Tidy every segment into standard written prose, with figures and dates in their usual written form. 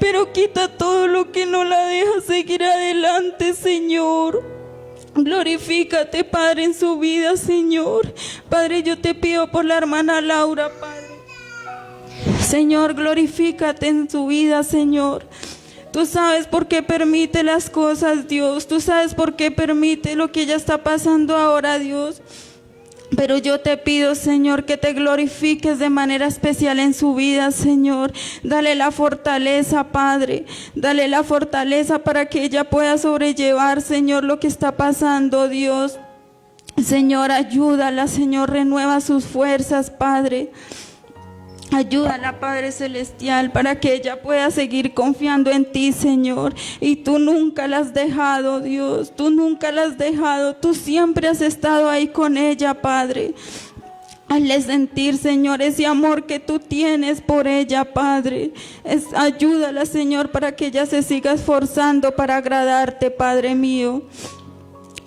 pero quita todo lo que no la deja seguir adelante, Señor. Glorifícate, Padre, en su vida, Señor. Padre, yo te pido por la hermana Laura, Padre. Señor, glorifícate en su vida, Señor. Tú sabes por qué permite las cosas, Dios. Tú sabes por qué permite lo que ella está pasando ahora, Dios. Pero yo te pido, Señor, que te glorifiques de manera especial en su vida, Señor. Dale la fortaleza, Padre. Dale la fortaleza para que ella pueda sobrellevar, Señor, lo que está pasando, Dios. Señor, ayúdala, Señor, renueva sus fuerzas, Padre. Ayúdala, Padre Celestial, para que ella pueda seguir confiando en ti, Señor. Y tú nunca la has dejado, Dios. Tú nunca la has dejado. Tú siempre has estado ahí con ella, Padre. Hazle sentir, Señor, ese amor que tú tienes por ella, Padre. Ayúdala, Señor, para que ella se siga esforzando para agradarte, Padre mío.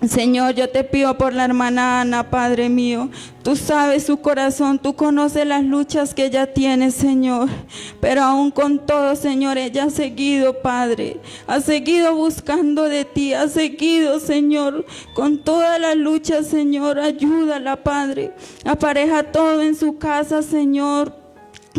Señor, yo te pido por la hermana Ana, Padre mío. Tú sabes su corazón, tú conoces las luchas que ella tiene, Señor. Pero aún con todo, Señor, ella ha seguido, Padre. Ha seguido buscando de ti, ha seguido, Señor, con todas las luchas, Señor. Ayúdala, Padre. Apareja todo en su casa, Señor.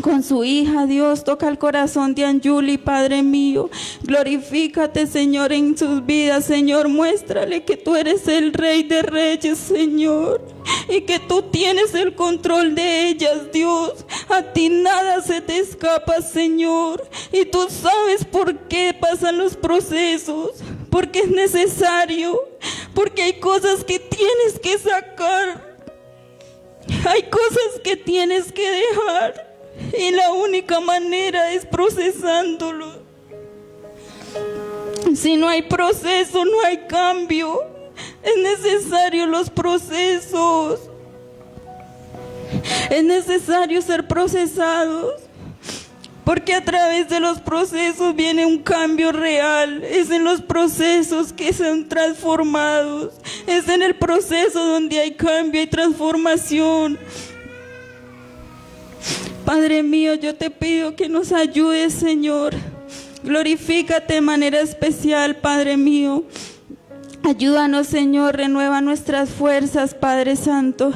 Con su hija, Dios, toca el corazón de Anjuli, Padre mío. Glorifícate, Señor, en sus vidas, Señor. Muéstrale que tú eres el Rey de Reyes, Señor, y que tú tienes el control de ellas, Dios. A ti nada se te escapa, Señor. Y tú sabes por qué pasan los procesos, porque es necesario, porque hay cosas que tienes que sacar, hay cosas que tienes que dejar. Y la única manera es procesándolo. Si no hay proceso, no hay cambio. Es necesario los procesos. Es necesario ser procesados. Porque a través de los procesos viene un cambio real. Es en los procesos que son transformados. Es en el proceso donde hay cambio y transformación. Padre mío, yo te pido que nos ayudes, Señor. Glorifícate de manera especial, Padre mío. Ayúdanos, Señor, renueva nuestras fuerzas, Padre Santo.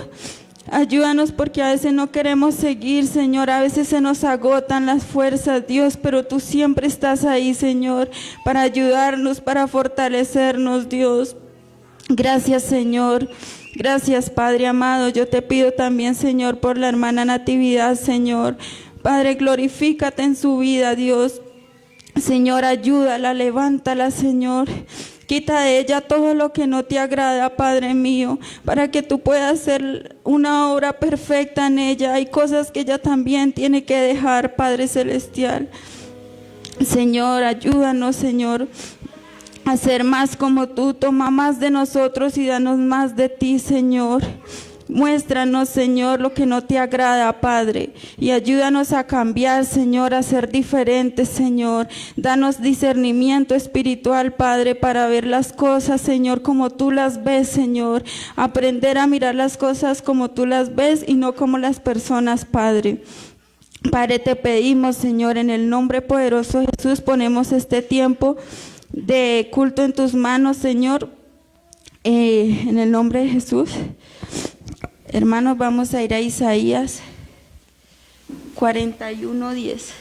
Ayúdanos porque a veces no queremos seguir, Señor. A veces se nos agotan las fuerzas, Dios, pero tú siempre estás ahí, Señor, para ayudarnos, para fortalecernos, Dios. Gracias, Señor. Gracias, Padre amado. Yo te pido también, Señor, por la hermana Natividad, Señor. Padre, glorifícate en su vida, Dios. Señor, ayúdala, levántala, Señor. Quita de ella todo lo que no te agrada, Padre mío, para que tú puedas hacer una obra perfecta en ella. Hay cosas que ella también tiene que dejar, Padre Celestial. Señor, ayúdanos, Señor, a ser más como tú. Toma más de nosotros y danos más de ti, Señor. Muéstranos, Señor, lo que no te agrada, Padre, y ayúdanos a cambiar, Señor, a ser diferentes, Señor. Danos discernimiento espiritual, Padre, para ver las cosas, Señor, como tú las ves, Señor. Aprender a mirar las cosas como tú las ves y no como las personas, Padre. Padre, te pedimos, Señor, en el nombre poderoso de Jesús, ponemos este tiempo de culto en tus manos, Señor, en el nombre de Jesús. Hermanos, vamos a ir a Isaías 41:10.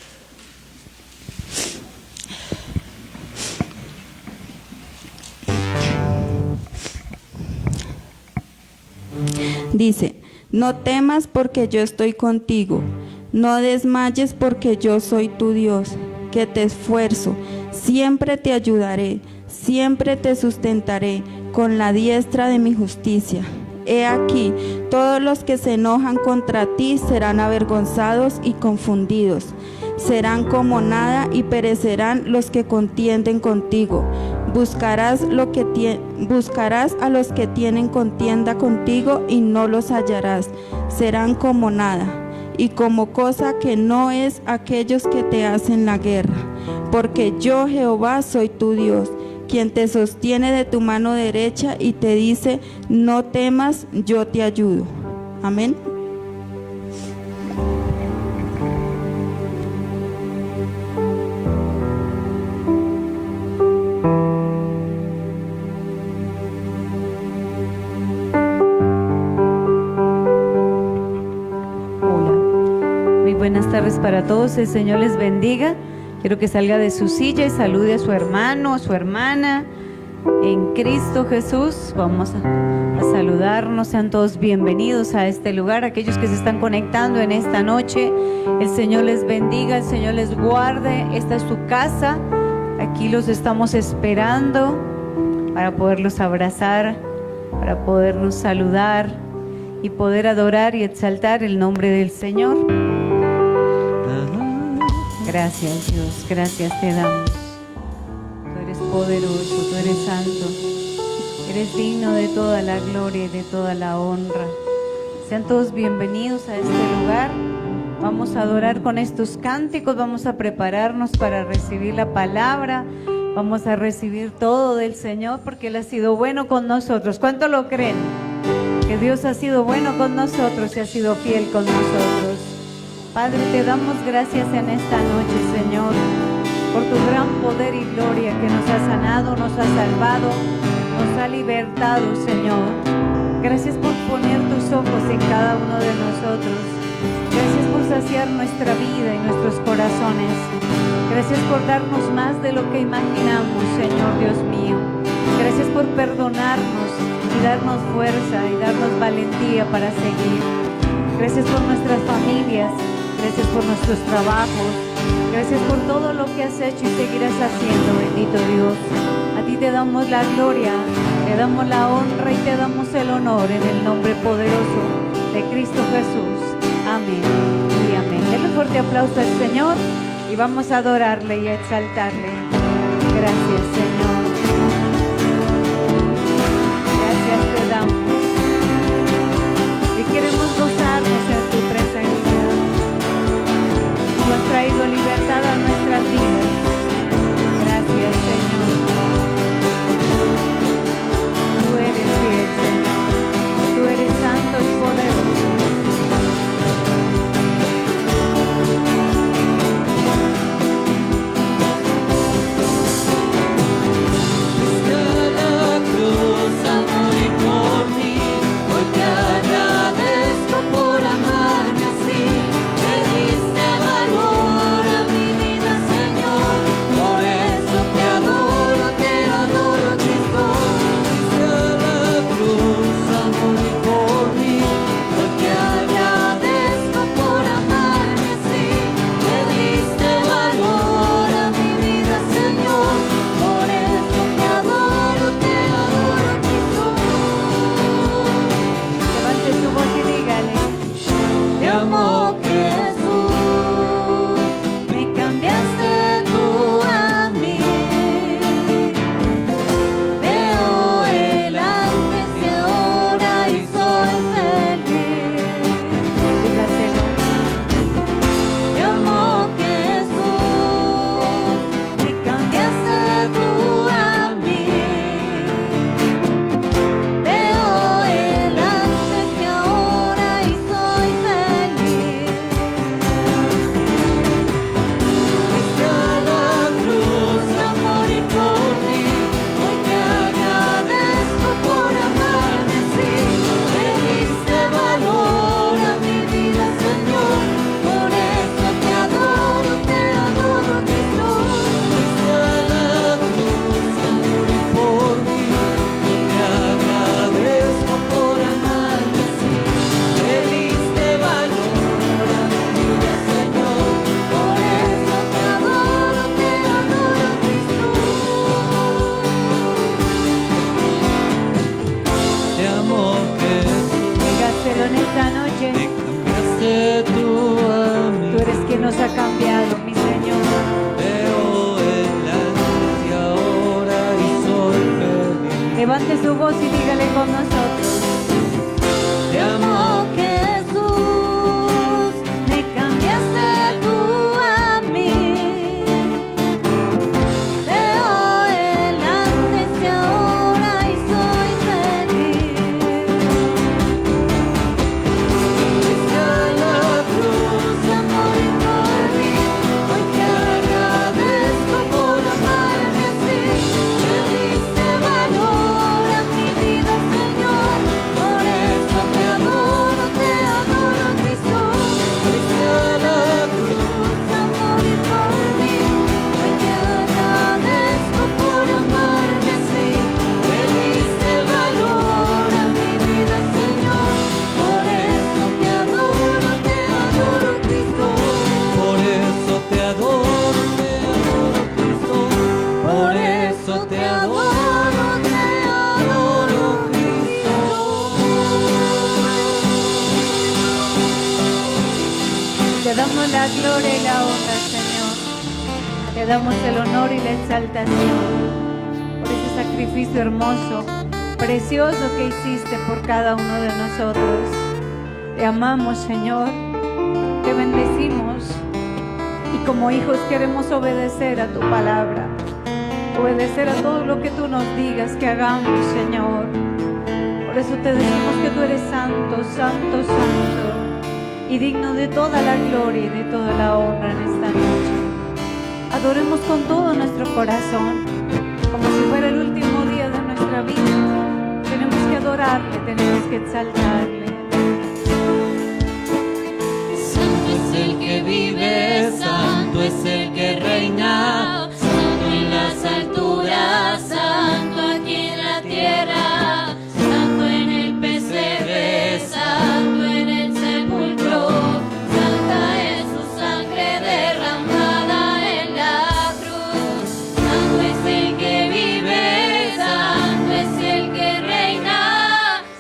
Dice: no temas porque yo estoy contigo, no desmayes porque yo soy tu Dios, que te esfuerzo, siempre te ayudaré, siempre te sustentaré con la diestra de mi justicia. He aquí, todos los que se enojan contra ti serán avergonzados y confundidos. Serán como nada y perecerán los que contienden contigo. Buscarás a los que tienen contienda contigo y no los hallarás. Serán como nada y como cosa que no es aquellos que te hacen la guerra. Porque yo, Jehová, soy tu Dios, quien te sostiene de tu mano derecha y te dice: no temas, yo te ayudo. Amén. tardes para todos. El Señor les bendiga. Quiero que salga de su silla y salude a su hermano, a su hermana en Cristo Jesús. Vamos a saludarnos. Sean todos bienvenidos a este lugar. Aquellos que se están conectando en esta noche, el Señor les bendiga, el Señor les guarde. Esta es su casa. Aquí los estamos esperando para poderlos abrazar, para podernos saludar y poder adorar y exaltar el nombre del Señor. Gracias, Dios, gracias te damos. Tú eres poderoso, tú eres santo, eres digno de toda la gloria y de toda la honra. Sean todos bienvenidos a este lugar. Vamos a adorar con estos cánticos, vamos a prepararnos para recibir la palabra. Vamos a recibir todo del Señor porque Él ha sido bueno con nosotros. ¿Cuánto lo creen? Que Dios ha sido bueno con nosotros y ha sido fiel con nosotros. Padre, te damos gracias en esta noche, Señor, por tu gran poder y gloria que nos ha sanado, nos ha salvado, nos ha libertado, Señor. Gracias por poner tus ojos en cada uno de nosotros. Gracias por saciar nuestra vida y nuestros corazones. Gracias por darnos más de lo que imaginamos, Señor Dios mío. Gracias por perdonarnos y darnos fuerza y darnos valentía para seguir. Gracias por nuestras familias. Gracias por nuestros trabajos. Gracias por todo lo que has hecho y seguirás haciendo, bendito Dios. A ti te damos la gloria, te damos la honra y te damos el honor en el nombre poderoso de Cristo Jesús. Amén y amén. Denle un fuerte aplauso al Señor y vamos a adorarle y a exaltarle. Gracias, Señor. Gracias te damos. Y queremos gozarnos en tu presencia. Tú has traído libertad a nuestras vidas. Gracias, Señor. Tú eres fiel, Señor. Tú eres santo y poderoso. Levante su voz y dígale con nosotros. Te amo, Jesús, me cambiaste tú a mí. Veo el antes y ahora y soy feliz. Fuiste a la cruz, amor y por mí. Hoy te agradezco por amarme así. Me diste valor a mi vida, Señor. Te damos el honor y la exaltación por ese sacrificio hermoso, precioso que hiciste por cada uno de nosotros. Te amamos, Señor, te bendecimos y como hijos queremos obedecer a tu palabra, obedecer a todo lo que tú nos digas que hagamos, Señor. Por eso te decimos que tú eres santo, santo, santo y digno de toda la gloria y de toda la honra en esta noche. Adoremos con todo nuestro corazón, como si fuera el último día de nuestra vida. Tenemos que adorarle, tenemos que exaltarle. Santo es el que vive, santo es el que reina, santo en las alturas, santo aquí en la tierra, santo en el pesebre, santo en el sepulcro, santa es su sangre derramada en la cruz. Santo es el que vive, santo es el que reina,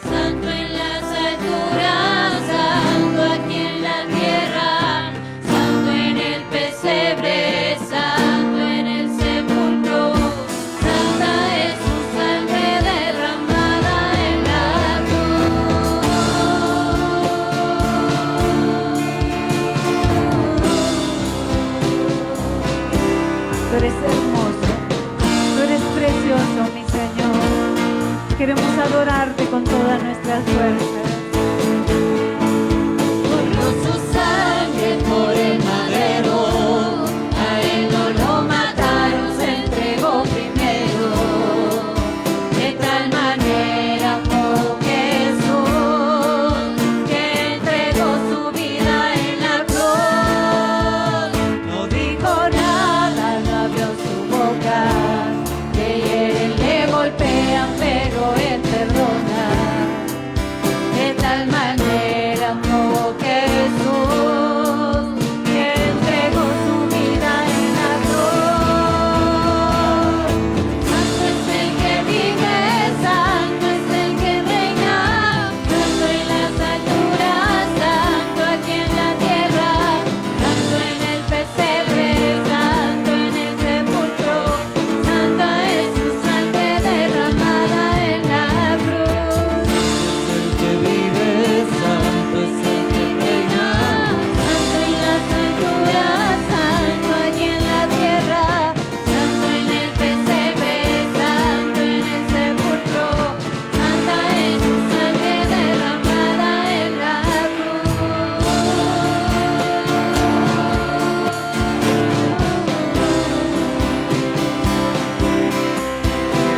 santo en las alturas, santo aquí en la tierra, santo en el pesebre, santo en el sepulcro, santa es su sangre derramada en la cruz. Tú eres hermoso, tú eres precioso, mi Señor. Queremos adorarte con todas nuestras fuerzas. Corrió su sangre por el madero, a él no lo mataron, se entregó primero. De tal manera amó Jesús, que entregó su vida en la cruz. No dijo nada, no abrió su boca, le hieren, le golpean, pero él perdona. De tal manera amó Jesús, que entregó su vida en la cruz. Santo es el que vive, santo es el que reina, santo en las alturas, santo aquí en la tierra, santo en el pesebre, santo en el sepulcro, santa es su sangre derramada en la cruz. El que vive, santo es el que reina, santo en las alturas, santo aquí en la tierra, santo en el pesebre, santo en el sepulcro, santa es su sangre derramada en la cruz.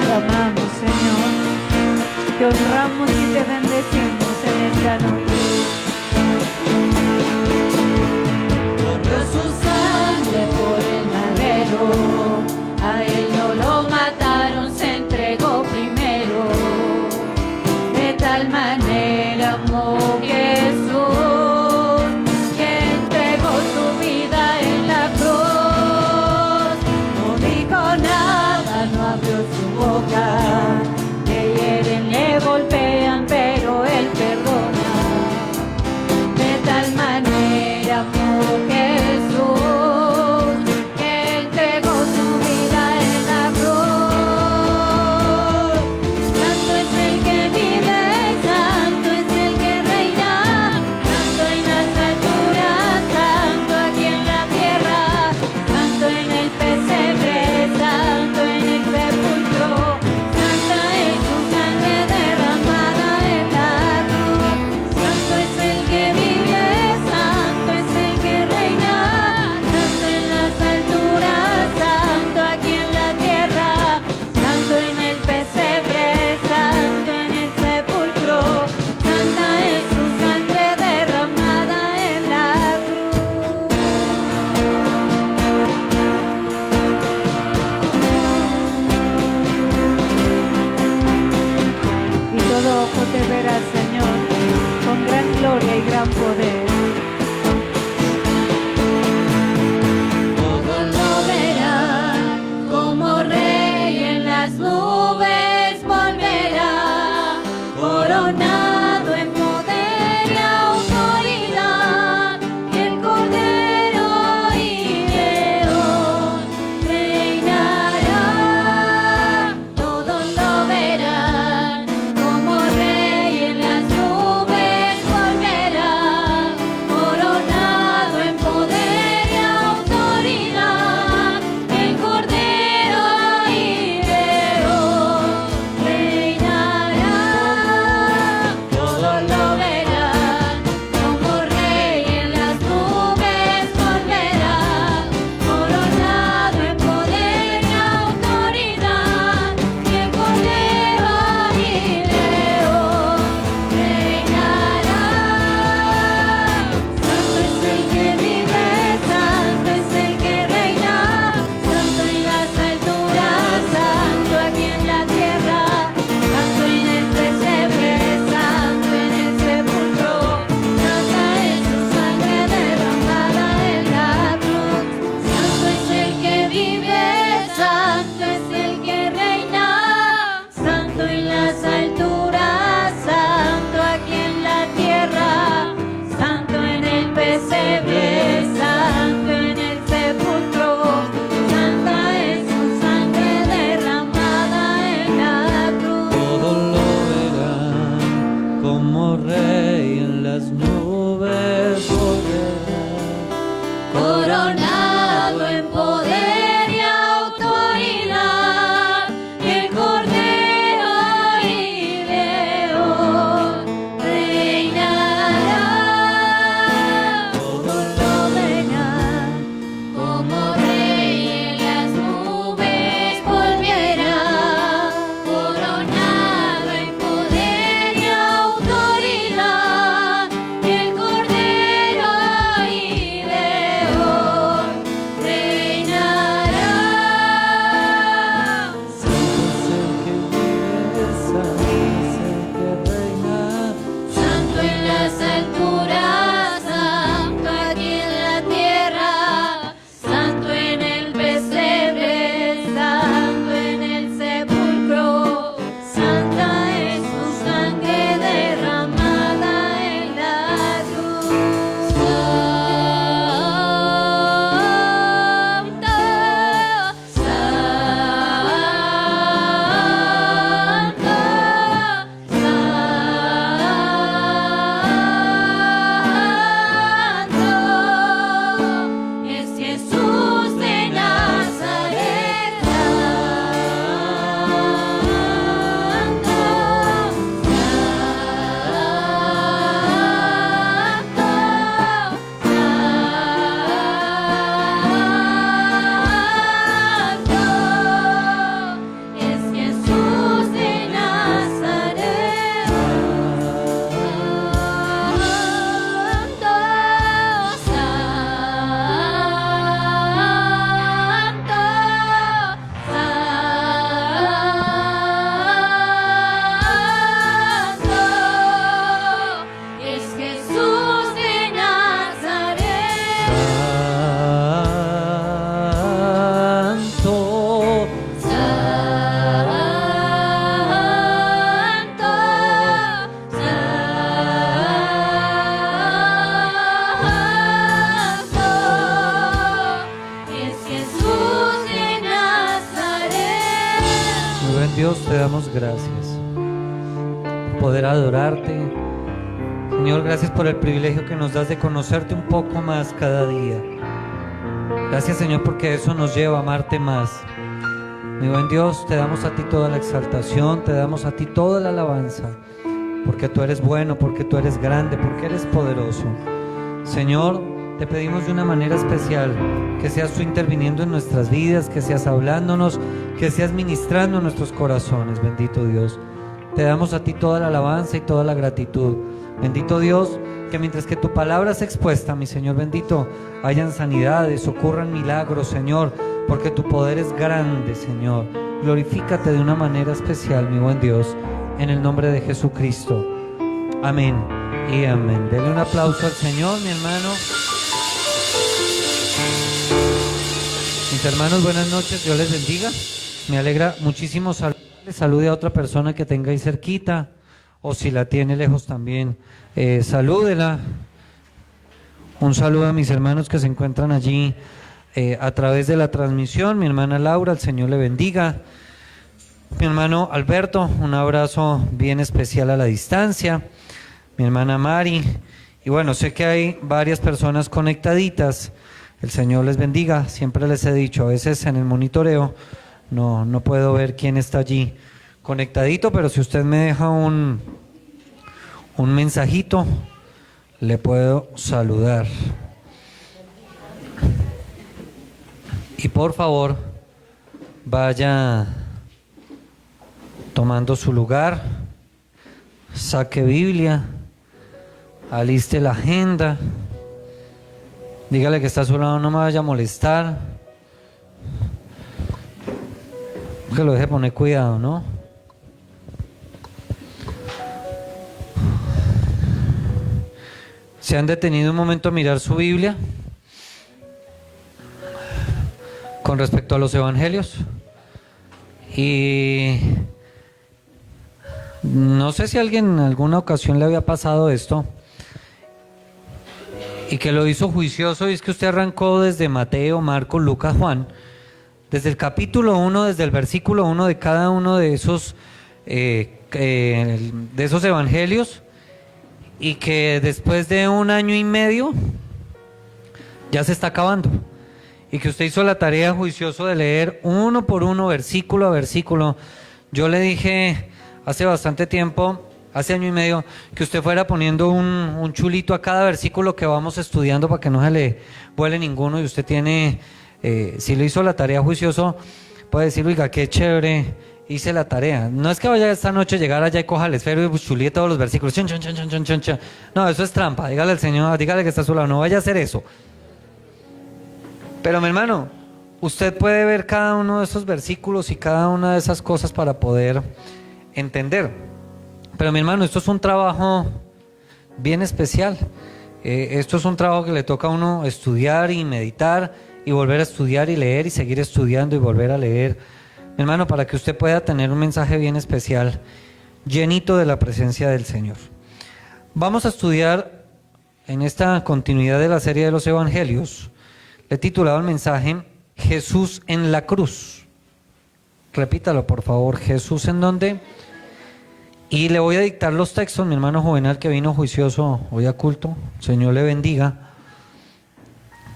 Te amamos, Señor. Te honramos y te bendecimos en esta noche. Corrió su sangre por el madero, a él no lo mataron, se entregó primero. De tal manera amó Jesús, que entregó su vida en la cruz. No dijo nada, no abrió su boca, le hieren, le golpean, pero él perdona. Dios, te damos gracias por poder adorarte. Señor, gracias por el privilegio que nos das de conocerte un poco más cada día. Gracias, Señor, porque eso nos lleva a amarte más. Mi buen Dios, te damos a ti toda la exaltación, te damos a ti toda la alabanza, porque tú eres bueno, porque tú eres grande, porque eres poderoso. Señor, te pedimos de una manera especial que seas tú interviniendo en nuestras vidas, que seas hablándonos, que seas ministrando en nuestros corazones, bendito Dios. Te damos a ti toda la alabanza y toda la gratitud. Bendito Dios, que mientras que tu palabra es expuesta, mi Señor bendito, hayan sanidades, ocurran milagros, Señor, porque tu poder es grande, Señor. Glorifícate de una manera especial, mi buen Dios, en el nombre de Jesucristo. Amén y amén. Denle un aplauso al Señor, mi hermano. Mis hermanos, buenas noches, Dios les bendiga. Me alegra muchísimo saludarles. Salude a otra persona que tenga ahí cerquita, o si la tiene lejos también, salúdela. Un saludo a mis hermanos que se encuentran allí a través de la transmisión. Mi hermana Laura, el Señor le bendiga. Mi hermano Alberto, un abrazo bien especial a la distancia. Mi hermana Mari. Y bueno, sé que hay varias personas conectaditas. El Señor les bendiga. Siempre les he dicho, a veces en el monitoreo no puedo ver quién está allí conectadito, pero si usted me deja un mensajito, le puedo saludar. Y por favor, vaya tomando su lugar, saque Biblia, aliste la agenda, dígale que está a su lado, no me vaya a molestar, que lo deje poner cuidado, ¿no? ¿Se han detenido un momento a mirar su Biblia con respecto a los evangelios? Y no sé si a alguien en alguna ocasión le había pasado esto y que lo hizo juicioso, y es que usted arrancó desde Mateo, Marcos, Lucas, Juan, desde el capítulo 1, desde el versículo 1 de cada uno de esos evangelios, y que después de 1 año y medio ya se está acabando, y que usted hizo la tarea juicioso de leer uno por uno, versículo a versículo. Yo le dije hace bastante tiempo, hace año y medio, que usted fuera poniendo un chulito a cada versículo que vamos estudiando para que no se le vuele ninguno, y usted tiene, si lo hizo la tarea juicioso, puede decir, oiga, qué chévere, hice la tarea. No es que vaya esta noche, llegar allá y coja el esfero y chulíe todos los versículos. No, eso es trampa. Dígale al Señor, dígale que está a su lado, no vaya a hacer eso. Pero mi hermano, usted puede ver cada uno de esos versículos y cada una de esas cosas para poder entender. Pero mi hermano, esto es un trabajo bien especial. Esto es un trabajo que le toca a uno estudiar y meditar y volver a estudiar y leer y seguir estudiando y volver a leer. Mi hermano, para que usted pueda tener un mensaje bien especial, llenito de la presencia del Señor. Vamos a estudiar en esta continuidad de la serie de los evangelios. Le he titulado el mensaje Jesús en la cruz. Repítalo, por favor. ¿Jesús en dónde? Y le voy a dictar los textos, mi hermano Juvenal, que vino juicioso hoy a culto. Señor le bendiga.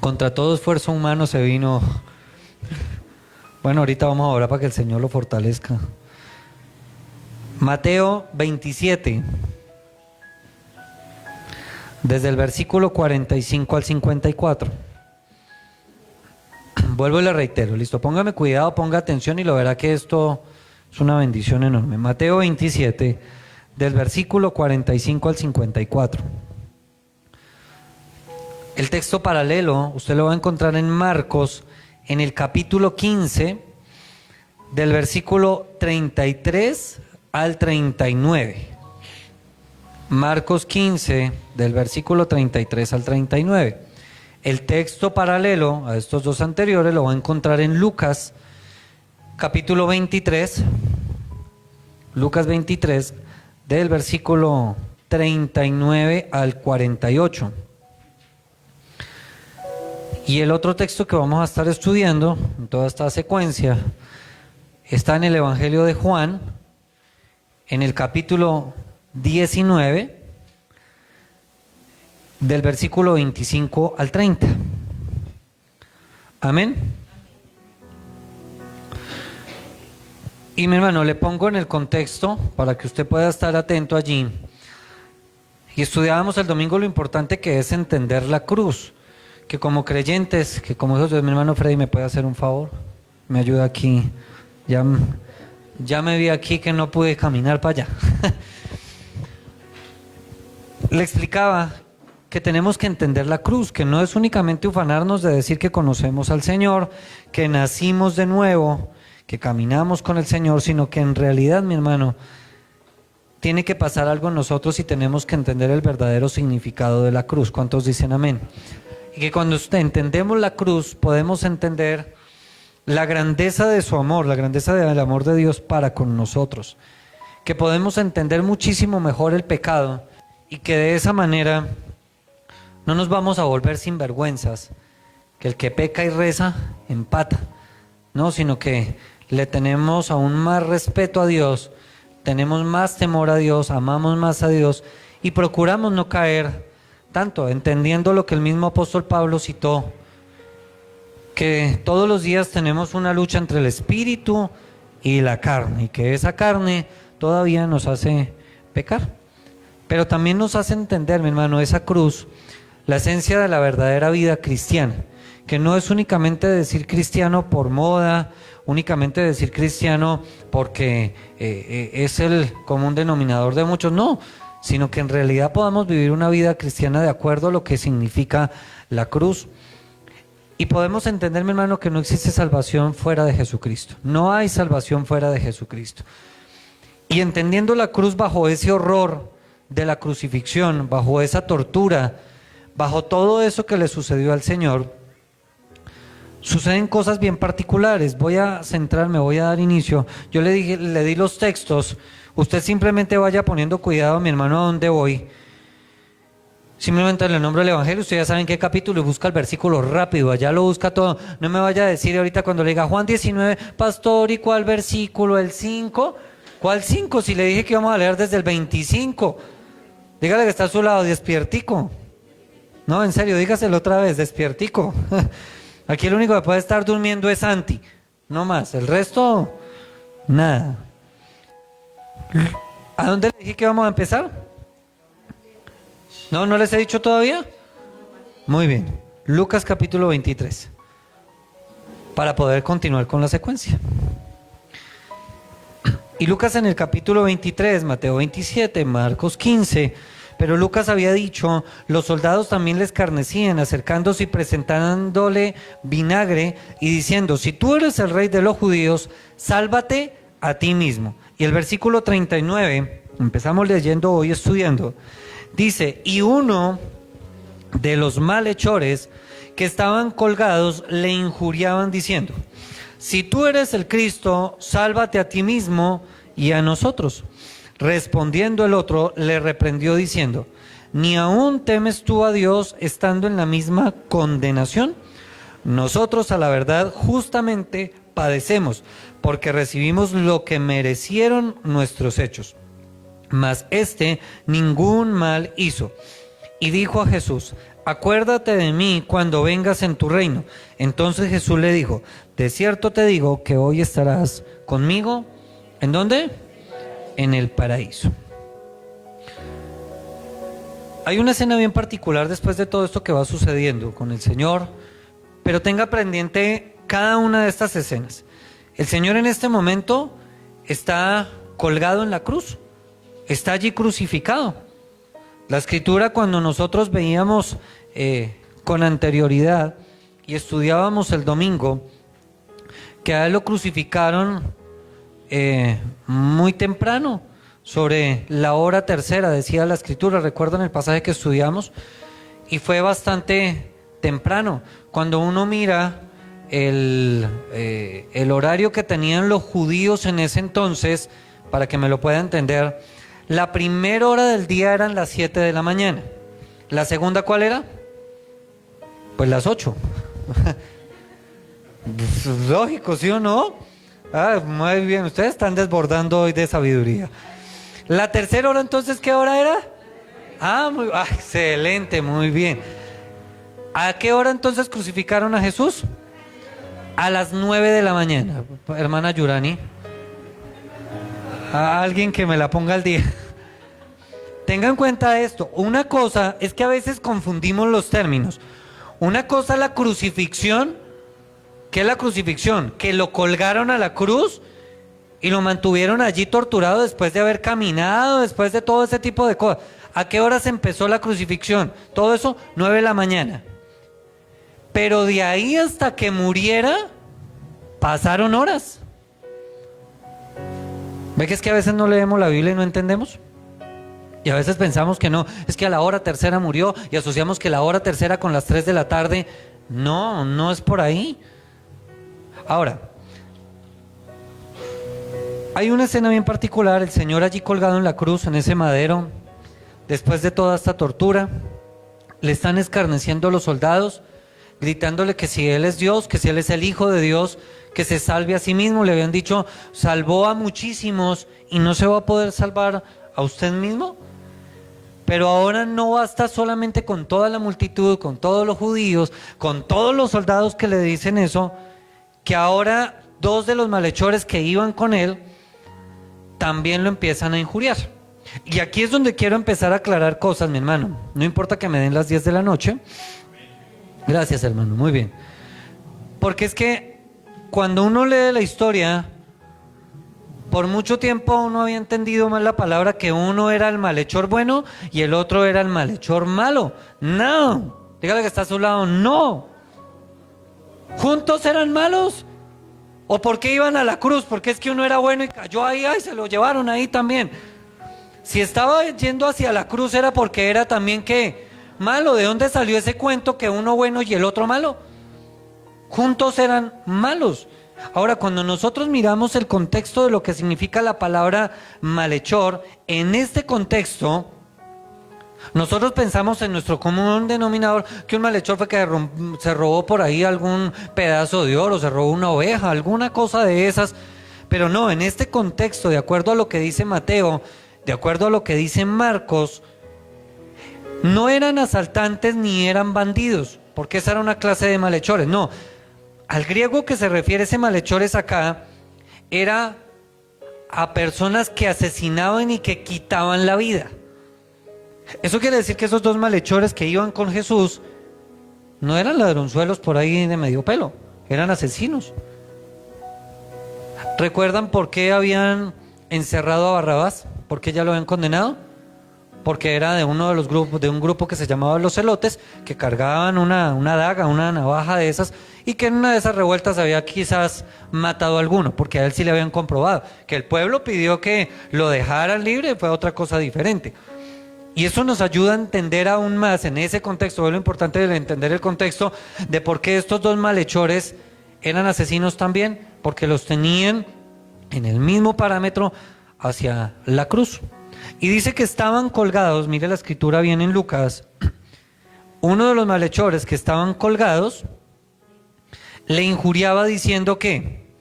Contra todo esfuerzo humano se vino. Bueno, ahorita vamos a orar para que el Señor lo fortalezca. Mateo 27, desde el versículo 45 al 54. Vuelvo y le reitero, listo, póngame cuidado, ponga atención y lo verá que esto es una bendición enorme. Mateo 27, del versículo 45 al 54. El texto paralelo usted lo va a encontrar en Marcos, en el capítulo 15, del versículo 33 al 39. Marcos 15, del versículo 33 al 39. El texto paralelo a estos dos anteriores lo va a encontrar en Lucas, capítulo 23, Lucas 23, del versículo 39 al 48. Y el otro texto que vamos a estar estudiando en toda esta secuencia está en el Evangelio de Juan, en el capítulo 19, del versículo 25 al 30. Amén. Y mi hermano, le pongo en el contexto para que usted pueda estar atento allí. Y estudiábamos el domingo lo importante que es entender la cruz, que como creyentes, que como hijos de Dios, mi hermano Freddy, ¿me puede hacer un favor? Me ayuda aquí. Ya me vi aquí que no pude caminar para allá. Le explicaba que tenemos que entender la cruz, que no es únicamente ufanarnos de decir que conocemos al Señor, que nacimos de nuevo, que caminamos con el Señor, sino que en realidad, mi hermano, tiene que pasar algo en nosotros y tenemos que entender el verdadero significado de la cruz. ¿Cuántos dicen amén? Y que cuando entendemos la cruz, podemos entender la grandeza de su amor, la grandeza del amor de Dios para con nosotros. Que podemos entender muchísimo mejor el pecado y que de esa manera no nos vamos a volver sinvergüenzas, que el que peca y reza empata, no, sino que le tenemos aún más respeto a Dios, tenemos más temor a Dios, amamos más a Dios y procuramos no caer tanto, entendiendo lo que el mismo apóstol Pablo citó, que todos los días tenemos una lucha entre el espíritu y la carne, y que esa carne todavía nos hace pecar, pero también nos hace entender, mi hermano, esa cruz, la esencia de la verdadera vida cristiana, que no es únicamente decir cristiano por moda, únicamente decir cristiano porque es el común denominador de muchos, no, sino que en realidad podamos vivir una vida cristiana de acuerdo a lo que significa la cruz. Y podemos entender, mi hermano, que no existe salvación fuera de Jesucristo, no hay salvación fuera de Jesucristo. Y entendiendo la cruz bajo ese horror de la crucifixión, bajo esa tortura, bajo todo eso que le sucedió al Señor, suceden cosas bien particulares. Voy a centrarme, voy a dar inicio. Yo le di los textos, usted simplemente vaya poniendo cuidado, mi hermano, a dónde voy. Simplemente en el nombre del Evangelio, ustedes ya saben qué capítulo y busca el versículo rápido, allá lo busca todo. No me vaya a decir ahorita cuando le diga Juan 19, pastor, ¿y cuál versículo? ¿El 5? ¿Cuál 5? Si le dije que íbamos a leer desde el 25. Dígale que está a su lado, despiertico. No, en serio, dígaselo otra vez, despiertico. Aquí el único que puede estar durmiendo es Santi, no más, el resto, nada. ¿A dónde le dije que vamos a empezar? ¿No les he dicho todavía? Muy bien, Lucas capítulo 23, para poder continuar con la secuencia. Y Lucas en el capítulo 23, Mateo 27, Marcos 15, pero Lucas había dicho, los soldados también le escarnecían, acercándose y presentándole vinagre y diciendo, si tú eres el rey de los judíos, sálvate a ti mismo. Y el versículo 39, empezamos leyendo hoy estudiando, dice, y uno de los malhechores que estaban colgados le injuriaban diciendo, si tú eres el Cristo, sálvate a ti mismo y a nosotros. Respondiendo el otro, le reprendió diciendo, ¿ni aún temes tú a Dios estando en la misma condenación? Nosotros a la verdad justamente padecemos, porque recibimos lo que merecieron nuestros hechos. Mas este ningún mal hizo. Y dijo a Jesús, acuérdate de mí cuando vengas en tu reino. Entonces Jesús le dijo, de cierto te digo que hoy estarás conmigo. ¿En dónde? En el paraíso. Hay una escena bien particular después de todo esto que va sucediendo con el Señor, pero tenga pendiente cada una de estas escenas. El Señor en este momento está colgado en la cruz, está allí crucificado. La Escritura, cuando nosotros veíamos con anterioridad y estudiábamos el domingo, que a él lo crucificaron muy temprano, sobre la hora tercera, decía la Escritura, recuerdan el pasaje que estudiamos, y fue bastante temprano. Cuando uno mira el horario que tenían los judíos en ese entonces, para que me lo pueda entender, la primera hora del día eran las 7 de la mañana. ¿La segunda cuál era? Pues las 8. Lógico, ¿sí o no? Ah, muy bien, ustedes están desbordando hoy de sabiduría. La tercera hora, entonces, ¿qué hora era? Excelente, muy bien. ¿A qué hora entonces crucificaron a Jesús? A las 9 de la mañana. Hermana Yurani, a alguien que me la ponga al día. Tengan en cuenta esto. Una cosa es que a veces confundimos los términos. Una cosa es la crucifixión. ¿Qué es la crucifixión? Que lo colgaron a la cruz y lo mantuvieron allí torturado después de haber caminado, después de todo ese tipo de cosas. ¿A qué horas empezó la crucifixión? Todo eso, 9 de la mañana. Pero de ahí hasta que muriera, pasaron horas. ¿Ve que es que a veces no leemos la Biblia y no entendemos? Y a veces pensamos que no, es que a la hora tercera murió y asociamos que la hora tercera con las 3 de la tarde. No, no es por ahí. Ahora, hay una escena bien particular, el Señor allí colgado en la cruz, en ese madero, después de toda esta tortura, le están escarneciendo los soldados, gritándole que si Él es Dios, que si Él es el Hijo de Dios, que se salve a sí mismo. Le habían dicho, salvó a muchísimos y no se va a poder salvar a usted mismo. Pero ahora no basta solamente con toda la multitud, con todos los judíos, con todos los soldados que le dicen eso, que ahora 2 de los malhechores que iban con él también lo empiezan a injuriar. Y aquí es donde quiero empezar a aclarar cosas, mi hermano. No importa que me den las 10 de la noche. Gracias, hermano, muy bien. Porque es que cuando uno lee la historia, por mucho tiempo uno había entendido mal la palabra, que uno era el malhechor bueno y el otro era el malhechor malo. No, dígale que está a su lado, no. ¿Juntos eran malos? ¿O por qué iban a la cruz? Porque es que uno era bueno y cayó ahí, se lo llevaron ahí también. Si estaba yendo hacia la cruz era porque era también ¿qué? Malo. ¿De dónde salió ese cuento que uno bueno y el otro malo? Juntos eran malos. Ahora, cuando nosotros miramos el contexto de lo que significa la palabra malhechor, en este contexto, nosotros pensamos en nuestro común denominador que un malhechor fue que se robó por ahí algún pedazo de oro, se robó una oveja, alguna cosa de esas. Pero no, en este contexto, de acuerdo a lo que dice Mateo, de acuerdo a lo que dice Marcos, no eran asaltantes ni eran bandidos, porque esa era una clase de malhechores. No, al griego que se refiere ese malhechores acá, era a personas que asesinaban y que quitaban la vida. Eso quiere decir que esos 2 malhechores que iban con Jesús no eran ladronzuelos por ahí de medio pelo, eran asesinos. ¿Recuerdan por qué habían encerrado a Barrabás? ¿Por qué ya lo habían condenado? Porque era de uno de los grupos, de un grupo que se llamaba los celotes, que cargaban una daga, una navaja de esas, y que en una de esas revueltas había quizás matado a alguno, porque a él sí le habían comprobado. Que el pueblo pidió que lo dejaran libre, fue otra cosa diferente. Y eso nos ayuda a entender aún más en ese contexto, lo importante de entender el contexto de por qué estos 2 malhechores eran asesinos también, porque los tenían en el mismo parámetro hacia la cruz. Y dice que estaban colgados, mire la escritura bien en Lucas, uno de los malhechores que estaban colgados le injuriaba diciendo que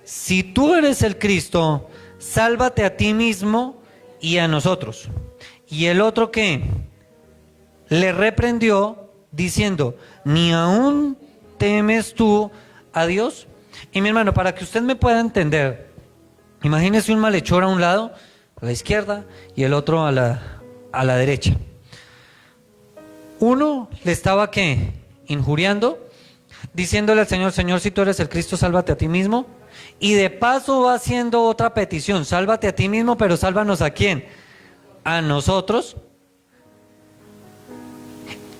si tú eres el Cristo, sálvate a ti mismo y a nosotros. Y el otro que le reprendió diciendo, ¿ni aún temes tú a Dios? Y mi hermano, para que usted me pueda entender, imagínese un malhechor a un lado, a la izquierda, y el otro a la derecha. Uno le estaba ¿qué? Injuriando, diciéndole al Señor, Señor, si tú eres el Cristo, sálvate a ti mismo. Y de paso va haciendo otra petición, sálvate a ti mismo, pero sálvanos ¿a quién? A nosotros.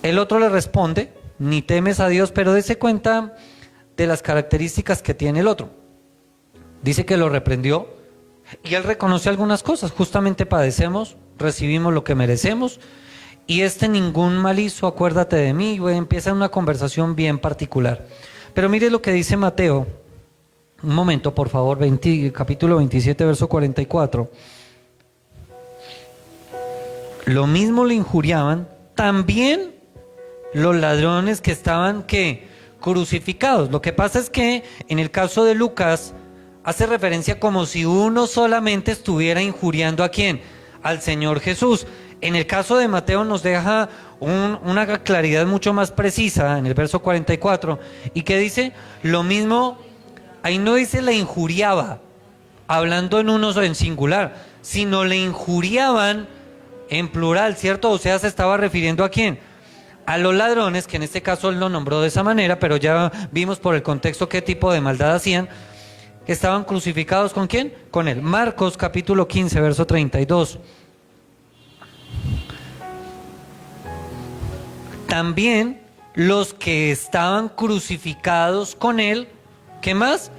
El otro le responde, ni temes a Dios, pero dése cuenta de las características que tiene el otro. Dice que lo reprendió y él reconoce algunas cosas. Justamente padecemos, recibimos lo que merecemos, y ningún mal hizo, acuérdate de mí. Y empieza una conversación bien particular. Pero mire lo que dice Mateo. Un momento, por favor, capítulo 27, verso 44. Lo mismo le injuriaban también los ladrones que estaban ¿qué? Crucificados. Lo que pasa es que en el caso de Lucas hace referencia como si uno solamente estuviera injuriando ¿a quién? Al Señor Jesús. En el caso de Mateo nos deja una claridad mucho más precisa en el verso 44. ¿Y qué dice? Lo mismo, ahí no dice le injuriaba, hablando en singular, sino le injuriaban en plural, ¿cierto? O sea, se estaba refiriendo ¿a quién? A los ladrones, que en este caso él lo nombró de esa manera, pero ya vimos por el contexto qué tipo de maldad hacían. Estaban crucificados ¿con quién? Con él. Marcos capítulo 15, verso 32. También los que estaban crucificados con él, ¿qué más?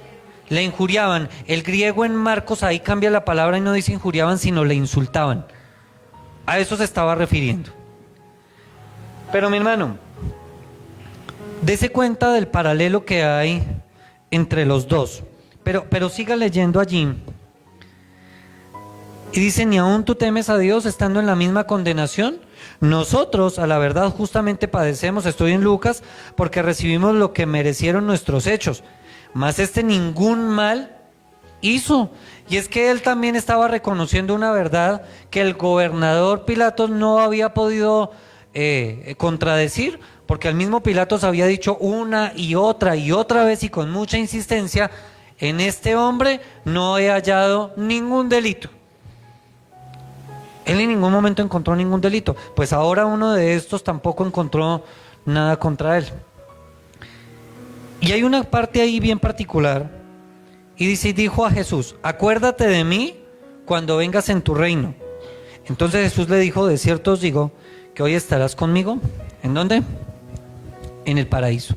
Le injuriaban. El griego en Marcos ahí cambia la palabra y no dice injuriaban, sino le insultaban. A eso se estaba refiriendo. Pero mi hermano, dese cuenta del paralelo que hay entre los dos. Pero siga leyendo allí. Y dice, ¿ni aún tú temes a Dios estando en la misma condenación? Nosotros, a la verdad, justamente padecemos, estoy en Lucas, porque recibimos lo que merecieron nuestros hechos. Mas ningún mal hizo. Y es que él también estaba reconociendo una verdad que el gobernador Pilatos no había podido contradecir, porque el mismo Pilatos había dicho una y otra vez y con mucha insistencia, en este hombre no he hallado ningún delito. Él en ningún momento encontró ningún delito. Pues ahora uno de estos tampoco encontró nada contra él. Y hay una parte ahí bien particular. Y dice, y dijo a Jesús, acuérdate de mí cuando vengas en tu reino. Entonces Jesús le dijo, de cierto os digo, que hoy estarás conmigo. ¿En dónde? En el paraíso.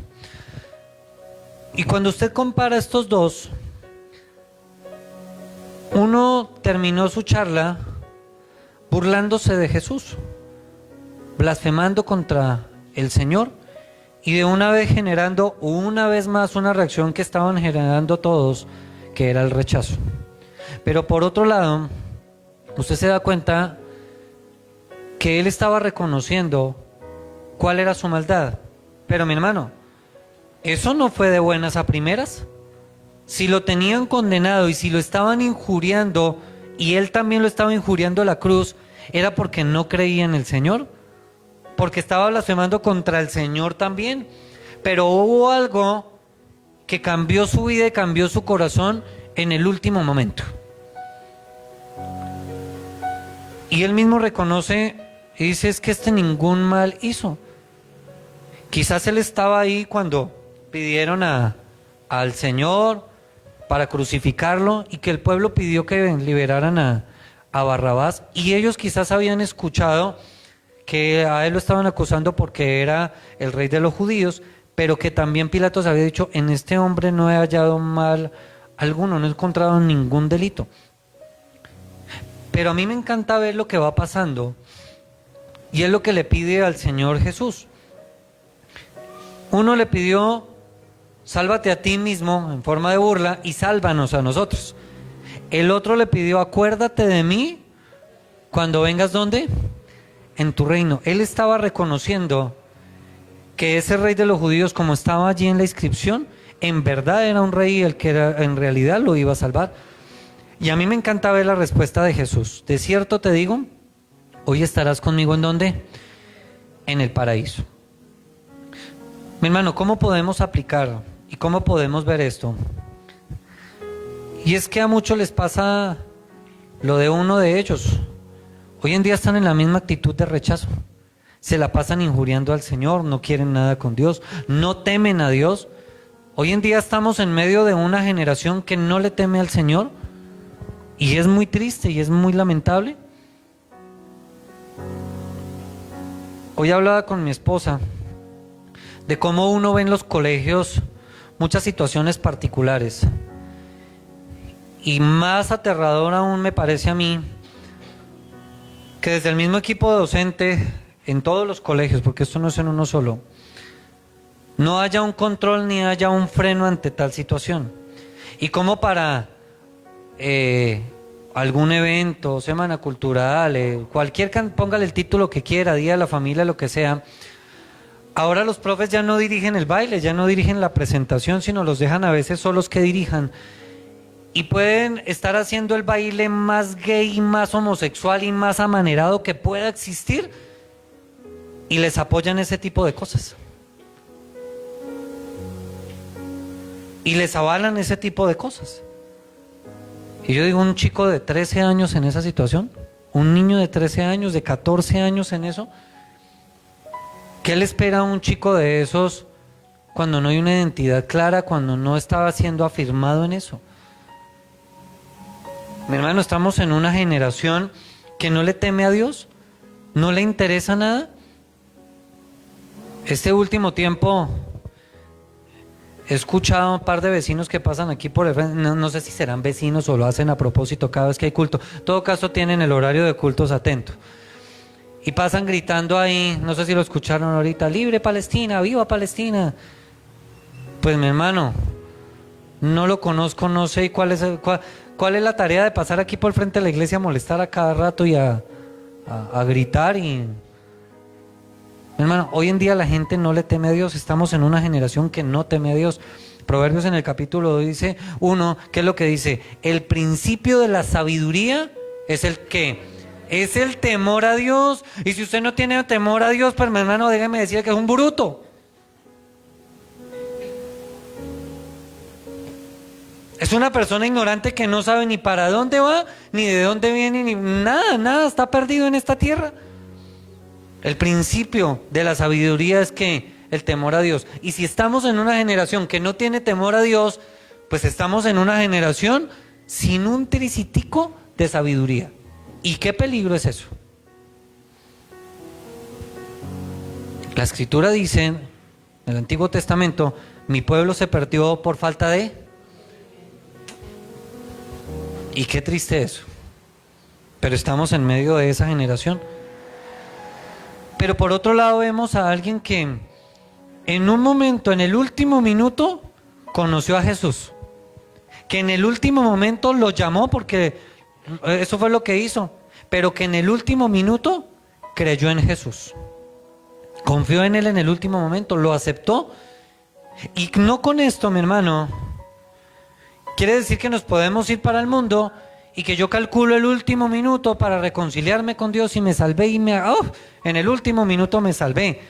Y cuando usted compara estos dos, uno terminó su charla burlándose de Jesús, blasfemando contra el Señor y de una vez generando una vez más una reacción que estaban generando todos, que era el rechazo. Pero por otro lado, usted se da cuenta que él estaba reconociendo cuál era su maldad. Pero mi hermano, eso no fue de buenas a primeras. Si lo tenían condenado y si lo estaban injuriando y él también lo estaba injuriando a la cruz, era porque no creía en el Señor, porque estaba blasfemando contra el Señor también. Pero hubo algo que cambió su vida y cambió su corazón en el último momento. Y él mismo reconoce y dice, es que ningún mal hizo. Quizás él estaba ahí cuando pidieron al Señor para crucificarlo y que el pueblo pidió que liberaran a Barrabás, y ellos quizás habían escuchado que a él lo estaban acusando porque era el rey de los judíos, pero que también Pilatos había dicho, en este hombre no he hallado mal alguno, no he encontrado ningún delito. Pero a mí me encanta ver lo que va pasando, y es lo que le pide al Señor Jesús. Uno le pidió, sálvate a ti mismo en forma de burla y sálvanos a nosotros. El otro le pidió, acuérdate de mí cuando vengas, ¿dónde? En tu reino. Él estaba reconociendo que ese rey de los judíos, como estaba allí en la inscripción, en verdad era un rey, el que en realidad lo iba a salvar. Y a mí me encanta ver la respuesta de Jesús. De cierto te digo, hoy estarás conmigo ¿en dónde? En el paraíso. Mi hermano, ¿cómo podemos aplicar y cómo podemos ver esto? Y es que a muchos les pasa lo de uno de ellos. Hoy en día están en la misma actitud de rechazo. Se la pasan injuriando al Señor, no quieren nada con Dios, no temen a Dios. Hoy en día estamos en medio de una generación que no le teme al Señor, y es muy triste y es muy lamentable. Hoy hablaba con mi esposa de cómo uno ve en los colegios muchas situaciones particulares. Y más aterrador aún me parece a mí que desde el mismo equipo docente en todos los colegios, porque esto no es en uno solo, no haya un control ni haya un freno ante tal situación. Y como para algún evento, semana cultural, póngale el título que quiera, Día de la Familia, lo que sea, ahora los profes ya no dirigen el baile, ya no dirigen la presentación, sino los dejan a veces solos que dirijan. y pueden estar haciendo el baile más gay, más homosexual y más amanerado que pueda existir, y les apoyan ese tipo de cosas. Y les avalan ese tipo de cosas. Y yo digo, un chico de 13 años en esa situación, un niño de 13 años, de 14 años en eso, ¿qué le espera a un chico de esos cuando no hay una identidad clara, cuando no estaba siendo afirmado en eso? Mi hermano, estamos en una generación que no le teme a Dios, no le interesa nada. Este último tiempo he escuchado a un par de vecinos que pasan aquí por el frente, no sé si serán vecinos o lo hacen a propósito cada vez que hay culto. En todo caso tienen el horario de cultos atento. Y pasan gritando ahí, no sé si lo escucharon ahorita, libre Palestina, viva Palestina. Pues mi hermano, no lo conozco, no sé cuál es la tarea de pasar aquí por el frente de la iglesia a molestar a cada rato y a gritar y... Hermano, hoy en día la gente no le teme a Dios, estamos en una generación que no teme a Dios. Proverbios en el capítulo 2 dice 1, ¿qué es lo que dice? El principio de la sabiduría es el ¿qué? Es el temor a Dios. Y si usted no tiene temor a Dios, pues mi hermano, déjeme decir que es un bruto. Es una persona ignorante que no sabe ni para dónde va, ni de dónde viene, ni nada, está perdido en esta tierra. El principio de la sabiduría es que el temor a Dios. Y si estamos en una generación que no tiene temor a Dios, pues estamos en una generación sin un tricitico de sabiduría. ¿Y qué peligro es eso? La Escritura dice en el Antiguo Testamento, mi pueblo se perdió por falta de... Y qué triste eso. Pero estamos en medio de esa generación. Pero por otro lado vemos a alguien que en un momento, en el último minuto, conoció a Jesús. Que en el último momento lo llamó porque eso fue lo que hizo. Pero que en el último minuto creyó en Jesús. Confió en Él en el último momento, lo aceptó. Y no con esto, mi hermano, quiere decir que nos podemos ir para el mundo y que yo calculo el último minuto para reconciliarme con Dios y me salvé y en el último minuto me salvé.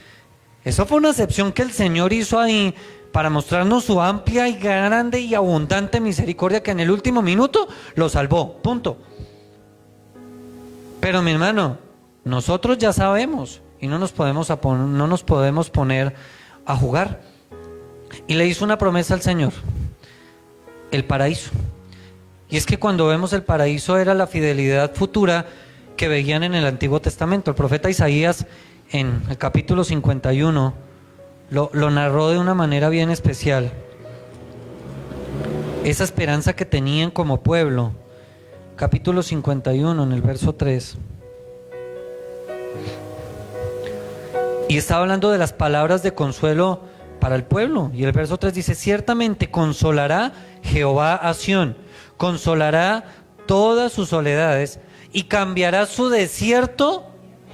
Eso fue una acepción que el Señor hizo ahí para mostrarnos su amplia y grande y abundante misericordia, que en el último minuto lo salvó, punto. Pero mi hermano, nosotros ya sabemos y no nos podemos poner a jugar. Y le hizo una promesa al Señor, el paraíso. Y es que cuando vemos el paraíso era la fidelidad futura que veían en el Antiguo Testamento. El profeta Isaías en el capítulo 51 lo narró de una manera bien especial. Esa esperanza que tenían como pueblo. Capítulo 51 en el verso 3. Y estaba hablando de las palabras de consuelo para el pueblo. Y el verso 3 dice, ciertamente consolará Jehová a Sión, consolará todas sus soledades y cambiará su desierto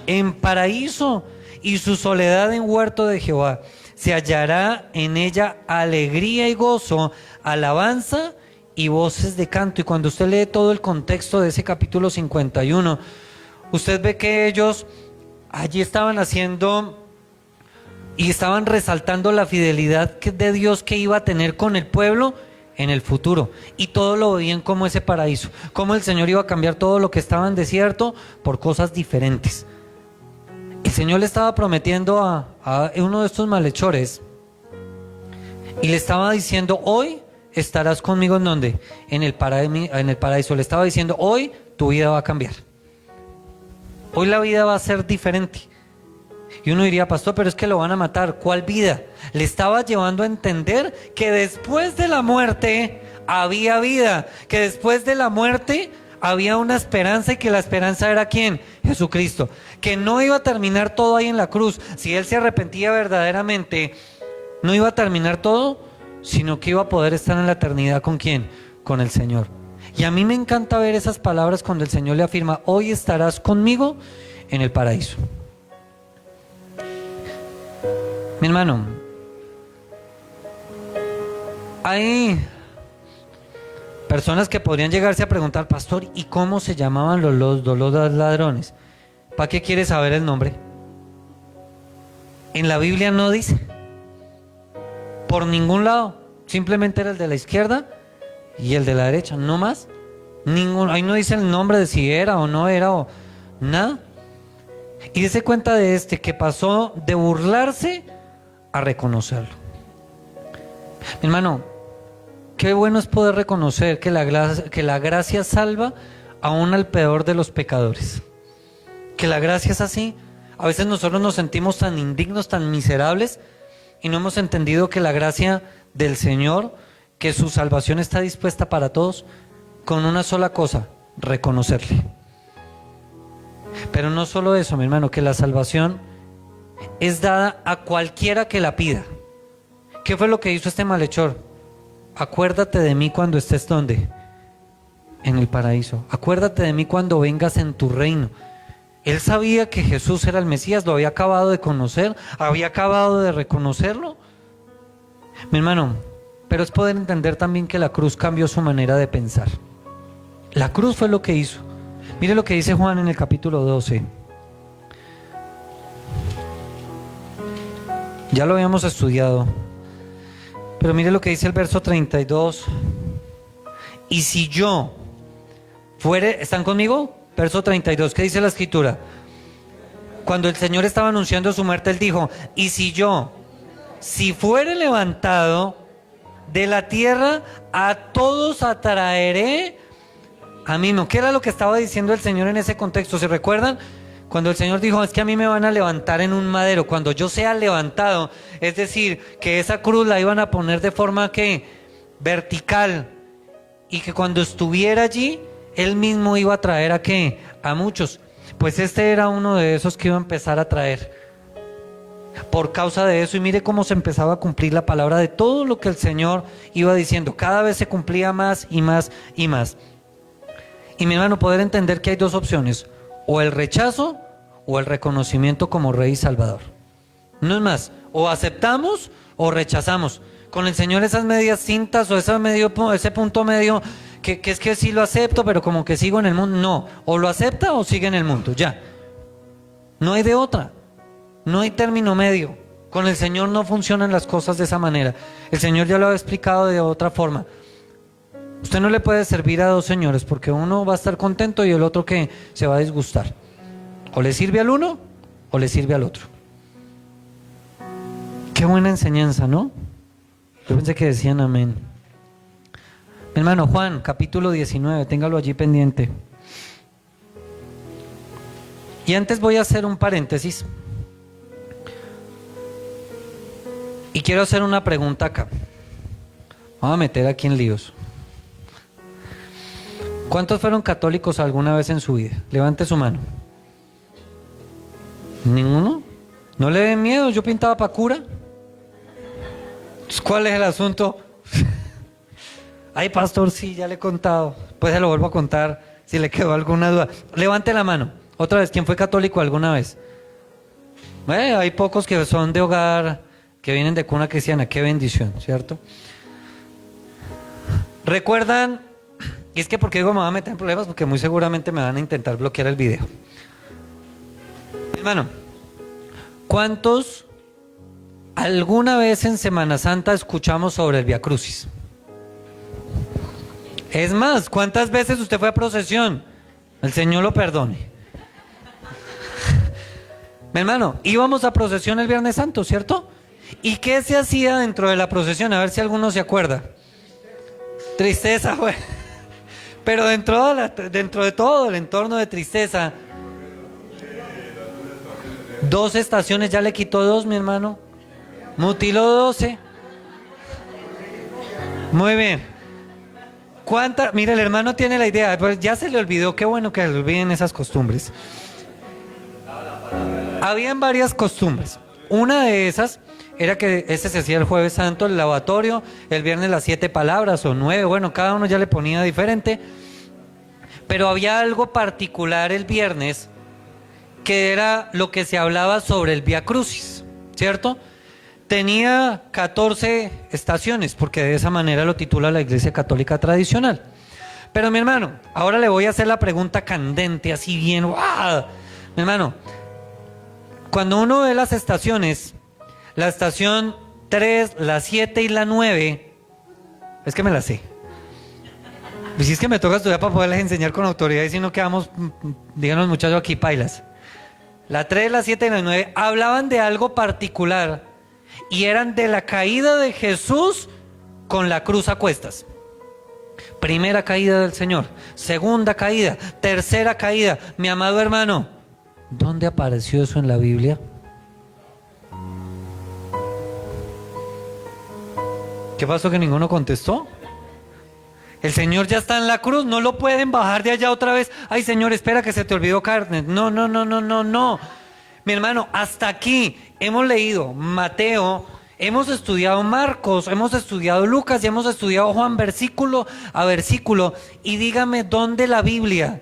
en paraíso y su soledad en huerto de Jehová. Se hallará en ella alegría y gozo, alabanza y voces de canto. Y cuando usted lee todo el contexto de ese capítulo 51, usted ve que ellos allí estaban haciendo y estaban resaltando la fidelidad de Dios que iba a tener con el pueblo en el futuro, y todo lo veían como ese paraíso, como el Señor iba a cambiar todo lo que estaba en desierto por cosas diferentes. El Señor le estaba prometiendo a uno de estos malhechores y le estaba diciendo, hoy estarás conmigo. ¿En dónde? En el paraíso. Le estaba diciendo, hoy tu vida va a cambiar, hoy la vida va a ser diferente. Y uno diría, pastor, pero es que lo van a matar. ¿Cuál vida? Le estaba llevando a entender que después de la muerte había vida, que después de la muerte había una esperanza, y que la esperanza era ¿quién? Jesucristo. Que no iba a terminar todo ahí en la cruz. Si Él se arrepentía verdaderamente, no iba a terminar todo, sino que iba a poder estar en la eternidad ¿con quién? Con el Señor. Y a mí me encanta ver esas palabras cuando el Señor le afirma, hoy estarás conmigo en el paraíso. Mi hermano, hay Personas que podrían llegarse a preguntar, pastor, ¿y cómo se llamaban los ladrones? ¿Para qué quiere saber el nombre? En la Biblia no dice. Por ningún lado. Simplemente era el de la izquierda y el de la derecha, no más. Ninguno. Ahí no dice el nombre de si era o no era o nada. Y dése cuenta de que pasó de burlarse a reconocerlo. Mi hermano, qué bueno es poder reconocer que la gracia salva aún al peor de los pecadores. Que la gracia es así. A veces nosotros nos sentimos tan indignos, tan miserables, y no hemos entendido que la gracia del Señor, que su salvación está dispuesta para todos, con una sola cosa, reconocerle. Pero no solo eso, mi hermano, que la salvación es dada a cualquiera que la pida. ¿Qué fue lo que hizo este malhechor? Acuérdate de mí cuando estés ¿dónde? En el paraíso. Acuérdate de mí cuando vengas en tu reino. Él sabía que Jesús era el Mesías, lo había acabado de conocer, había acabado de reconocerlo. Mi hermano, pero es poder entender también que la cruz cambió su manera de pensar. La cruz fue lo que hizo. Mire lo que dice Juan en el capítulo 12. Ya lo habíamos estudiado, pero mire lo que dice el verso 32. Y si yo fuere, ¿están conmigo? Verso 32, ¿qué dice la escritura? Cuando el Señor estaba anunciando su muerte, Él dijo, y si fuere levantado de la tierra, a todos atraeré a mí mismo. ¿Qué era lo que estaba diciendo el Señor en ese contexto? ¿Se recuerdan? Cuando el Señor dijo, es que a mí me van a levantar en un madero. Cuando yo sea levantado, es decir, que esa cruz la iban a poner de forma que vertical, y que cuando estuviera allí, Él mismo iba a traer ¿a qué? A muchos. Pues este era uno de esos que iba a empezar a traer. Por causa de eso, y mire cómo se empezaba a cumplir la palabra de todo lo que el Señor iba diciendo. Cada vez se cumplía más y más y más. Y mi hermano, poder entender que hay dos opciones: o el rechazo o el reconocimiento como Rey y Salvador. No es más, o aceptamos o rechazamos. Con el Señor esas medias cintas o ese punto medio, que es que sí lo acepto, pero como que sigo en el mundo. No, o lo acepta o sigue en el mundo, ya. No hay de otra, no hay término medio. Con el Señor no funcionan las cosas de esa manera. El Señor ya lo ha explicado de otra forma. Usted no le puede servir a dos señores, porque uno va a estar contento y el otro que se va a disgustar. O le sirve al uno o le sirve al otro. Qué buena enseñanza, ¿no? Yo pensé que decían amén. Mi hermano, Juan, capítulo 19, téngalo allí pendiente. Y antes voy a hacer un paréntesis. Y quiero hacer una pregunta acá. Vamos a meter aquí en líos. ¿Cuántos fueron católicos alguna vez en su vida? Levante su mano. ¿Ninguno? ¿No le den miedo? Yo pintaba para cura. ¿Cuál es el asunto? Ay, pastor, sí, ya le he contado. Pues se lo vuelvo a contar si le quedó alguna duda. Levante la mano. Otra vez, ¿quién fue católico alguna vez? Hay pocos que son de hogar, que vienen de cuna cristiana. Qué bendición, ¿cierto? ¿Recuerdan? Y es que, ¿por qué digo me van a meter en problemas? Porque muy seguramente me van a intentar bloquear el video. Hermano, ¿cuántos alguna vez en Semana Santa escuchamos sobre el Vía Crucis? Es más, ¿cuántas veces usted fue a procesión? El Señor lo perdone. Mi hermano, íbamos a procesión el Viernes Santo, ¿cierto? ¿Y qué se hacía dentro de la procesión? A ver si alguno se acuerda. Tristeza, güey. Pero dentro de todo el entorno de tristeza, 12 estaciones, ya le quitó 2, mi hermano. Mutiló 12. Muy bien. Mira, el hermano tiene la idea, pues ya se le olvidó. Qué bueno que le olviden esas costumbres. Habían varias costumbres. Una de esas era que ese se hacía el Jueves Santo, el lavatorio, el viernes las 7 palabras o 9, bueno, cada uno ya le ponía diferente. Pero había algo particular el viernes, que era lo que se hablaba sobre el Vía Crucis, ¿cierto? Tenía 14 estaciones, porque de esa manera lo titula la Iglesia Católica Tradicional. Pero mi hermano, ahora le voy a hacer la pregunta candente, así bien, ¡guau! Mi hermano, cuando uno ve las estaciones, la estación 3, la 7 y la 9, es que me la sé. Y si es que me toca estudiar para poderles enseñar con autoridad y si no quedamos, díganos muchachos aquí, pailas. La 3, la 7 y la 9 hablaban de algo particular y eran de la caída de Jesús con la cruz a cuestas. Primera caída del Señor, segunda caída, tercera caída. Mi amado hermano, ¿dónde apareció eso en la Biblia? ¿Qué pasó que ninguno contestó? El Señor ya está en la cruz, no lo pueden bajar de allá otra vez. Ay, Señor, espera que se te olvidó carne. No. Mi hermano, hasta aquí hemos leído Mateo, hemos estudiado Marcos, hemos estudiado Lucas y hemos estudiado Juan versículo a versículo. Y dígame dónde la Biblia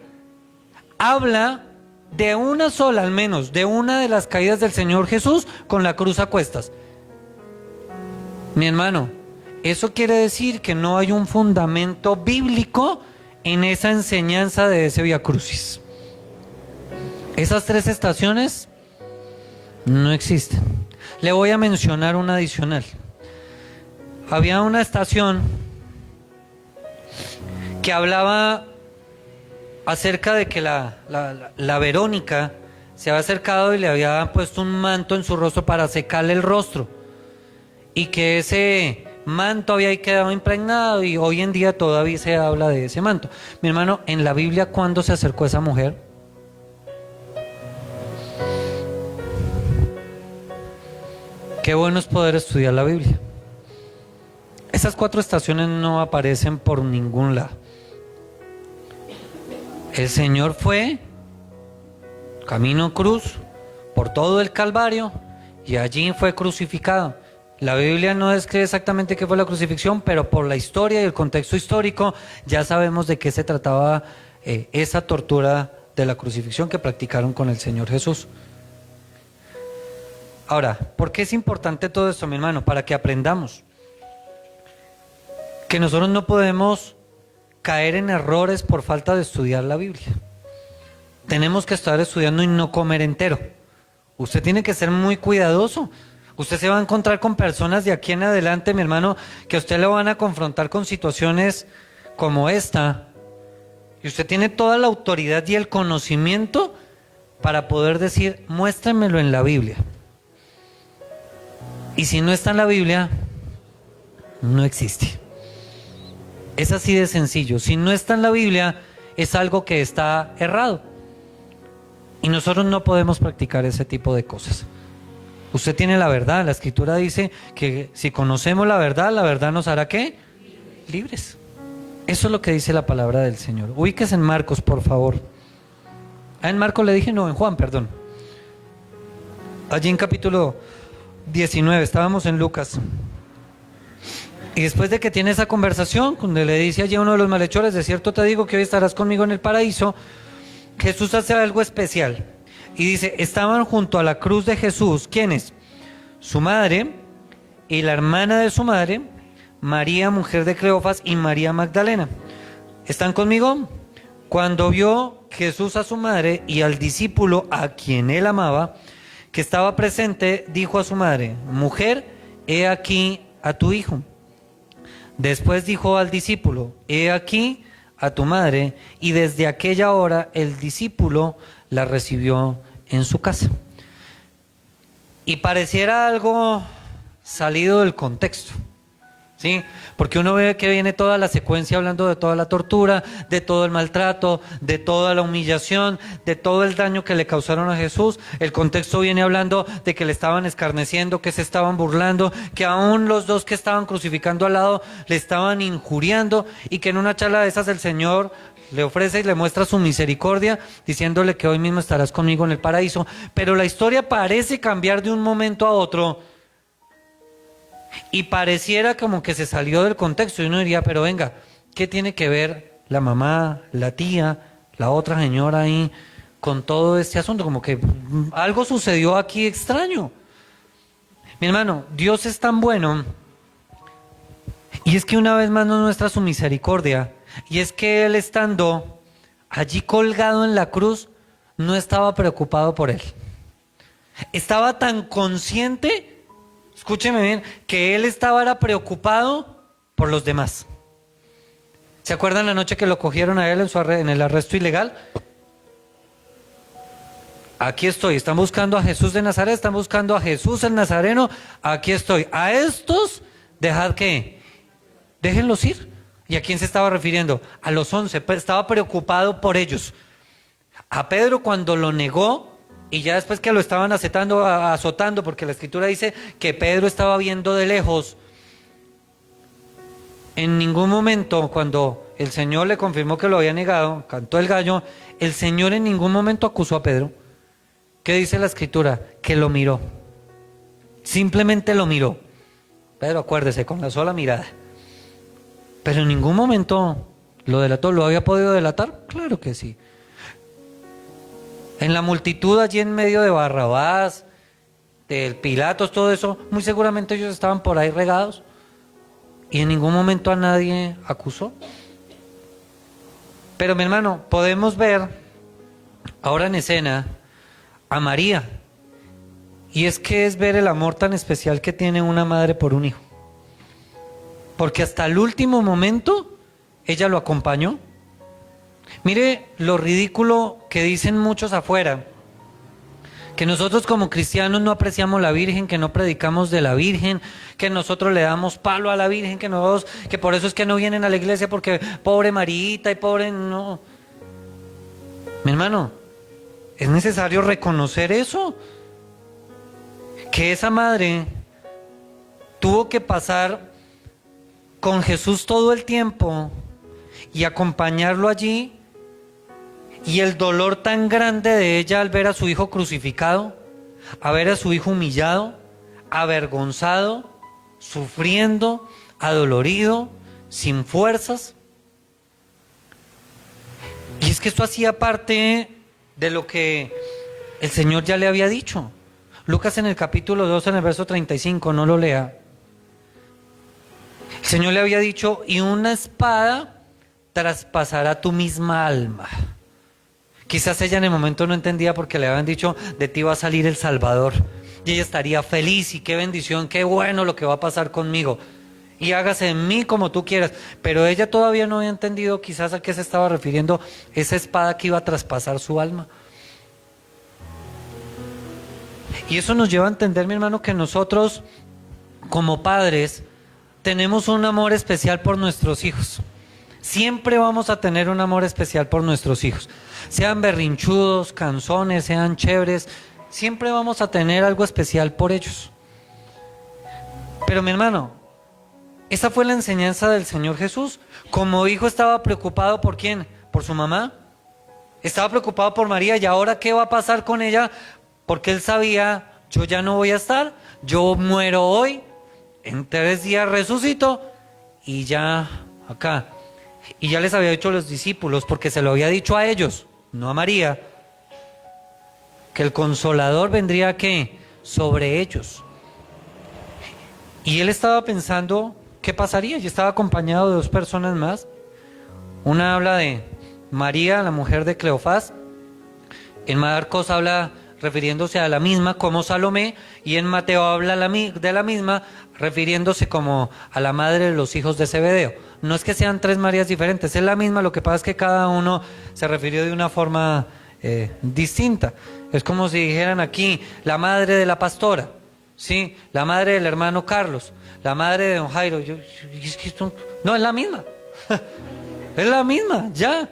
habla de una sola, al menos, de una de las caídas del Señor Jesús con la cruz a cuestas. Mi hermano, eso quiere decir que no hay un fundamento bíblico en esa enseñanza de ese Vía Crucis. Esas 3 estaciones no existen. Le voy a mencionar una adicional. Había una estación que hablaba acerca de que la Verónica se había acercado y le había puesto un manto en su rostro para secarle el rostro, y que ese manto había quedado impregnado, y hoy en día todavía se habla de ese manto. Mi hermano, en la Biblia, ¿cuándo se acercó esa mujer? Qué bueno es poder estudiar la Biblia. Esas 4 estaciones no aparecen por ningún lado. El Señor fue camino cruz por todo el Calvario y allí fue crucificado. La Biblia no describe exactamente qué fue la crucifixión, pero por la historia y el contexto histórico ya sabemos de qué se trataba esa tortura de la crucifixión que practicaron con el Señor Jesús. Ahora, ¿por qué es importante todo esto, mi hermano? Para que aprendamos que nosotros no podemos caer en errores por falta de estudiar la Biblia. Tenemos que estar estudiando y no comer entero. Usted tiene que ser muy cuidadoso. Usted se va a encontrar con personas de aquí en adelante, mi hermano, que a usted le van a confrontar con situaciones como esta. Y usted tiene toda la autoridad y el conocimiento para poder decir, muéstremelo en la Biblia. Y si no está en la Biblia, no existe. Es así de sencillo. Si no está en la Biblia, es algo que está errado. Y nosotros no podemos practicar ese tipo de cosas. Usted tiene la verdad. La Escritura dice que si conocemos la verdad nos hará ¿qué? Libres. Eso es lo que dice la palabra del Señor. Ubíquese en Marcos, por favor. En Marcos le dije, no, en Juan, perdón. Allí en capítulo 19, estábamos en Lucas. Y después de que tiene esa conversación, donde le dice allí a uno de los malhechores, de cierto te digo que hoy estarás conmigo en el paraíso, Jesús hace algo especial. Y dice, estaban junto a la cruz de Jesús, ¿quiénes? Su madre y la hermana de su madre, María, mujer de Cleofas, y María Magdalena. ¿Están conmigo? Cuando vio Jesús a su madre y al discípulo a quien él amaba, que estaba presente, dijo a su madre, mujer, he aquí a tu hijo. Después dijo al discípulo, he aquí a tu madre, y desde aquella hora el discípulo la recibió en su casa. Y pareciera algo salido del contexto, ¿sí? Porque uno ve que viene toda la secuencia hablando de toda la tortura, de todo el maltrato, de toda la humillación, de todo el daño que le causaron a Jesús. El contexto viene hablando de que le estaban escarneciendo, que se estaban burlando, que aún los dos que estaban crucificando al lado le estaban injuriando, y que en una charla de esas el Señor le ofrece y le muestra su misericordia, diciéndole que hoy mismo estarás conmigo en el paraíso. Pero la historia parece cambiar de un momento a otro y pareciera como que se salió del contexto, y uno diría, pero venga, ¿qué tiene que ver la mamá, la tía, la otra señora ahí con todo este asunto? Como que algo sucedió aquí extraño. Mi hermano, Dios es tan bueno, y es que una vez más nos muestra su misericordia Y es que él, estando allí colgado en la cruz, no estaba preocupado por él. Estaba tan consciente, escúcheme bien, que él era preocupado por los demás. ¿Se acuerdan la noche que lo cogieron a él en el arresto ilegal? Aquí estoy, están buscando a Jesús de Nazaret, están buscando a Jesús el Nazareno, aquí estoy. A estos, dejad que, déjenlos ir. ¿Y a quién se estaba refiriendo? A los 11, estaba preocupado por ellos. A Pedro, cuando lo negó, y ya después que lo estaban azotando, porque la Escritura dice que Pedro estaba viendo de lejos, en ningún momento, cuando el Señor le confirmó que lo había negado, cantó el gallo, el Señor en ningún momento acusó a Pedro. ¿Qué dice la Escritura? Que lo miró. Simplemente lo miró. Pedro, acuérdese, con la sola mirada. Pero en ningún momento lo delató. ¿Lo había podido delatar? Claro que sí. En la multitud allí en medio de Barrabás, del Pilatos, todo eso, muy seguramente ellos estaban por ahí regados. Y en ningún momento a nadie acusó. Pero mi hermano, podemos ver ahora en escena a María. Y es que es ver el amor tan especial que tiene una madre por un hijo. Porque hasta el último momento ella lo acompañó. Mire lo ridículo que dicen muchos afuera, que nosotros como cristianos no apreciamos la Virgen, que no predicamos de la Virgen, que nosotros le damos palo a la Virgen, que por eso es que no vienen a la iglesia, porque pobre Marita y pobre... No. Mi hermano, es necesario reconocer eso, que esa madre tuvo que pasar con Jesús todo el tiempo y acompañarlo allí, y el dolor tan grande de ella al ver a su hijo crucificado, a ver a su hijo humillado, avergonzado, sufriendo, adolorido, sin fuerzas. Y es que esto hacía parte de lo que el Señor ya le había dicho. Lucas en el capítulo 2, en el verso 35, no lo lea. El Señor le había dicho, y una espada traspasará tu misma alma. Quizás ella en el momento no entendía porque le habían dicho, de ti va a salir el Salvador. Y ella estaría feliz y qué bendición, qué bueno lo que va a pasar conmigo. Y hágase en mí como tú quieras. Pero ella todavía no había entendido quizás a qué se estaba refiriendo esa espada que iba a traspasar su alma. Y eso nos lleva a entender, mi hermano, que nosotros como padres tenemos un amor especial por nuestros hijos. Siempre vamos a tener un amor especial por nuestros hijos. Sean berrinchudos, canzones, sean chéveres, siempre vamos a tener algo especial por ellos. Pero mi hermano, esa fue la enseñanza del Señor Jesús. Como hijo estaba preocupado ¿por quién? ¿Por su mamá? Estaba preocupado por María. ¿Y ahora qué va a pasar con ella? Porque él sabía, yo ya no voy a estar, yo muero hoy, en 3 días resucito y ya acá. Y ya les había dicho a los discípulos, porque se lo había dicho a ellos, no a María, que el Consolador vendría ¿qué? Sobre ellos. Y él estaba pensando qué pasaría, y estaba acompañado de 2 personas más. Una habla de María, la mujer de Cleofás. En Marcos habla refiriéndose a la misma como Salomé, y en Mateo habla de la misma refiriéndose como a la madre de los hijos de Zebedeo. No es que sean 3 Marías diferentes, es la misma, lo que pasa es que cada uno se refirió de una forma distinta. Es como si dijeran aquí, la madre de la pastora, ¿sí? La madre del hermano Carlos, la madre de don Jairo. No, es la misma, es la misma, ya.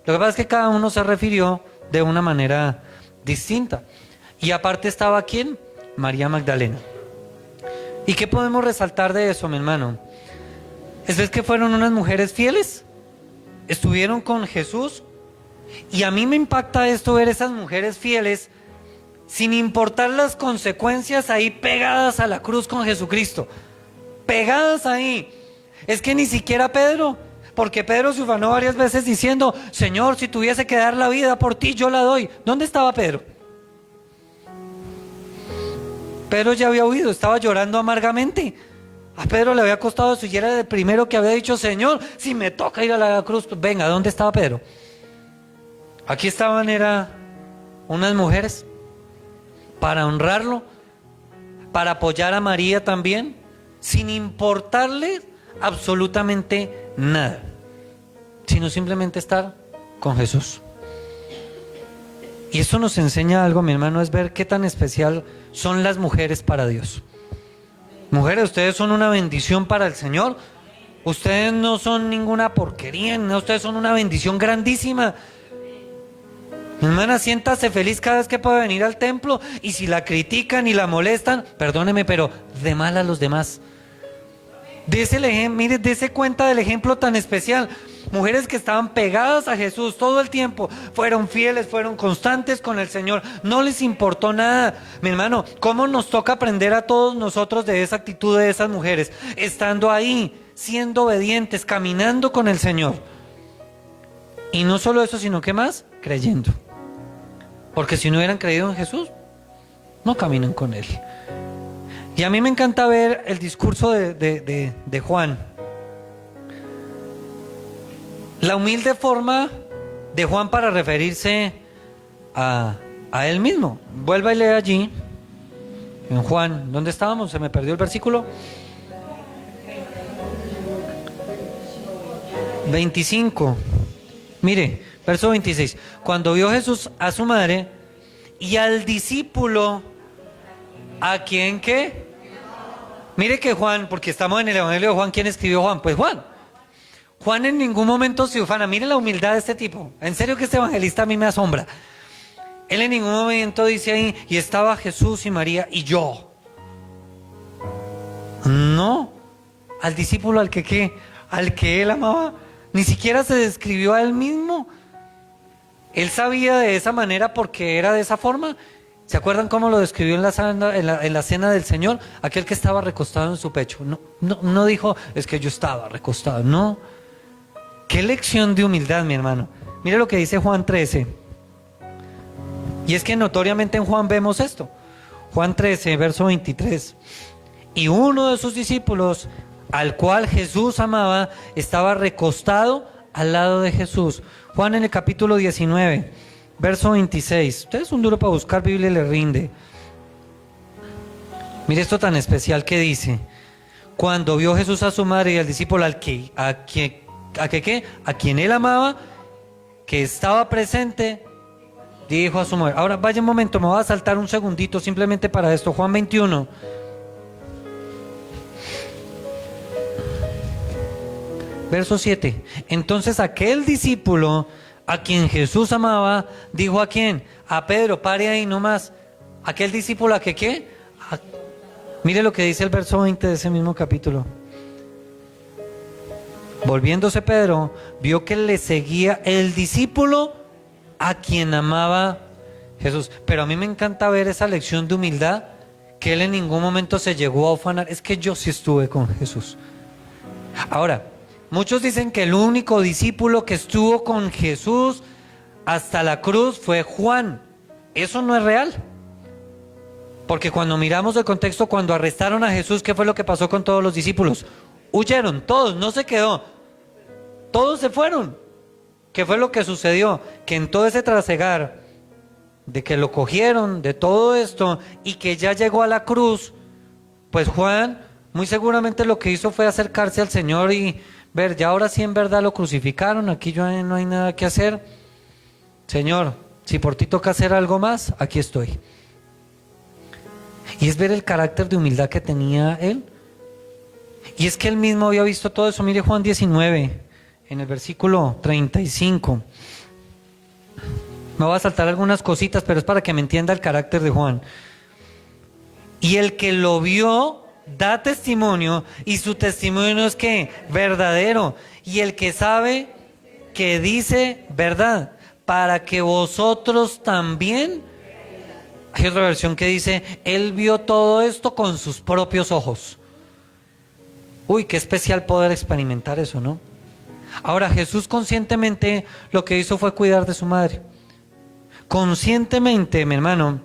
Lo que pasa es que cada uno se refirió de una manera distinta. Y aparte estaba ¿quién? María Magdalena. ¿Y qué podemos resaltar de eso, mi hermano? Es que fueron unas mujeres fieles, estuvieron con Jesús, y a mí me impacta esto, ver esas mujeres fieles, sin importar las consecuencias, ahí pegadas a la cruz con Jesucristo, pegadas ahí. Es que ni siquiera Pedro, porque Pedro se ufanó varias veces diciendo, Señor, si tuviese que dar la vida por ti, yo la doy. ¿Dónde estaba Pedro? Pedro ya había huido, estaba llorando amargamente. A Pedro le había costado eso y era el primero que había dicho, Señor, si me toca ir a la cruz, pues venga, ¿dónde estaba Pedro? Aquí estaban, era unas mujeres para honrarlo, para apoyar a María también, sin importarle absolutamente nada, sino simplemente estar con Jesús. Y eso nos enseña algo, mi hermano, es ver qué tan especial son las mujeres para Dios. Mujeres, ustedes son una bendición para el Señor. Ustedes no son ninguna porquería, no, ustedes son una bendición grandísima. Mi hermana, siéntase feliz cada vez que pueda venir al templo, y si la critican y la molestan, perdóneme, pero de mal a los demás. Mire, dése cuenta del ejemplo tan especial. Mujeres que estaban pegadas a Jesús todo el tiempo, fueron fieles, fueron constantes con el Señor, no les importó nada. Mi hermano, ¿cómo nos toca aprender a todos nosotros de esa actitud de esas mujeres? Estando ahí, siendo obedientes, caminando con el Señor. Y no solo eso, sino que más, creyendo. Porque si no hubieran creído en Jesús, no caminan con Él. Y a mí me encanta ver el discurso de Juan. La humilde forma de Juan para referirse a él mismo. Vuelva y lee allí, en Juan. ¿Dónde estábamos? Se me perdió el versículo. 25. Mire, verso 26. Cuando vio Jesús a su madre y al discípulo, ¿a quién qué? Mire que Juan, porque estamos en el Evangelio de Juan, ¿quién escribió Juan? Pues Juan. Juan en ningún momento se ufana. Mire la humildad de este tipo. En serio que este evangelista a mí me asombra. Él en ningún momento dice ahí, y estaba Jesús y María y yo. No, al discípulo al que él amaba, ni siquiera se describió a él mismo. Él sabía de esa manera porque era de esa forma. ¿Se acuerdan cómo lo describió en la cena del Señor? Aquel que estaba recostado en su pecho. No dijo, es que yo estaba recostado. No. Qué lección de humildad, mi hermano. Mire lo que dice Juan 13. Y es que notoriamente en Juan vemos esto. Juan 13, verso 23. Y uno de sus discípulos, al cual Jesús amaba, estaba recostado al lado de Jesús. Juan en el capítulo 19, verso 26. Usted es un duro para buscar Biblia y le rinde. Mire esto tan especial que dice. Cuando vio Jesús a su madre y al discípulo a quien él amaba, que estaba presente, dijo a su mujer. Ahora vaya un momento, me voy a saltar un segundito simplemente para esto. Juan 21. Verso 7. Entonces aquel discípulo a quien Jesús amaba, dijo ¿a quién? A Pedro, pare ahí nomás. Aquel discípulo a que ¿qué? Mire lo que dice el verso 20 de ese mismo capítulo. Volviéndose Pedro, vio que le seguía el discípulo a quien amaba Jesús. Pero a mí me encanta ver esa lección de humildad, que él en ningún momento se llegó a ufanar. Es que yo sí estuve con Jesús. Ahora, muchos dicen que el único discípulo que estuvo con Jesús hasta la cruz fue Juan. Eso no es real. Porque cuando miramos el contexto, cuando arrestaron a Jesús, ¿qué fue lo que pasó con todos los discípulos? Huyeron, todos, no se quedó. Todos se fueron. ¿Qué fue lo que sucedió? Que en todo ese trasegar de que lo cogieron, de todo esto, y que ya llegó a la cruz, pues Juan muy seguramente lo que hizo fue acercarse al Señor y ver, ya ahora sí en verdad lo crucificaron, aquí ya no hay nada que hacer. Señor, si por ti toca hacer algo más, aquí estoy. Y es ver el carácter de humildad que tenía él. Y es que él mismo había visto todo eso. Mire Juan 19, en el versículo 35. Me voy a saltar algunas cositas, pero es para que me entienda el carácter de Juan. Y el que lo vio da testimonio, y su testimonio es que verdadero. Y el que sabe que dice verdad, para que vosotros también. Hay otra versión que dice, él vio todo esto con sus propios ojos. Uy, qué especial poder experimentar eso, ¿no? Ahora, Jesús conscientemente lo que hizo fue cuidar de su madre. Conscientemente, mi hermano,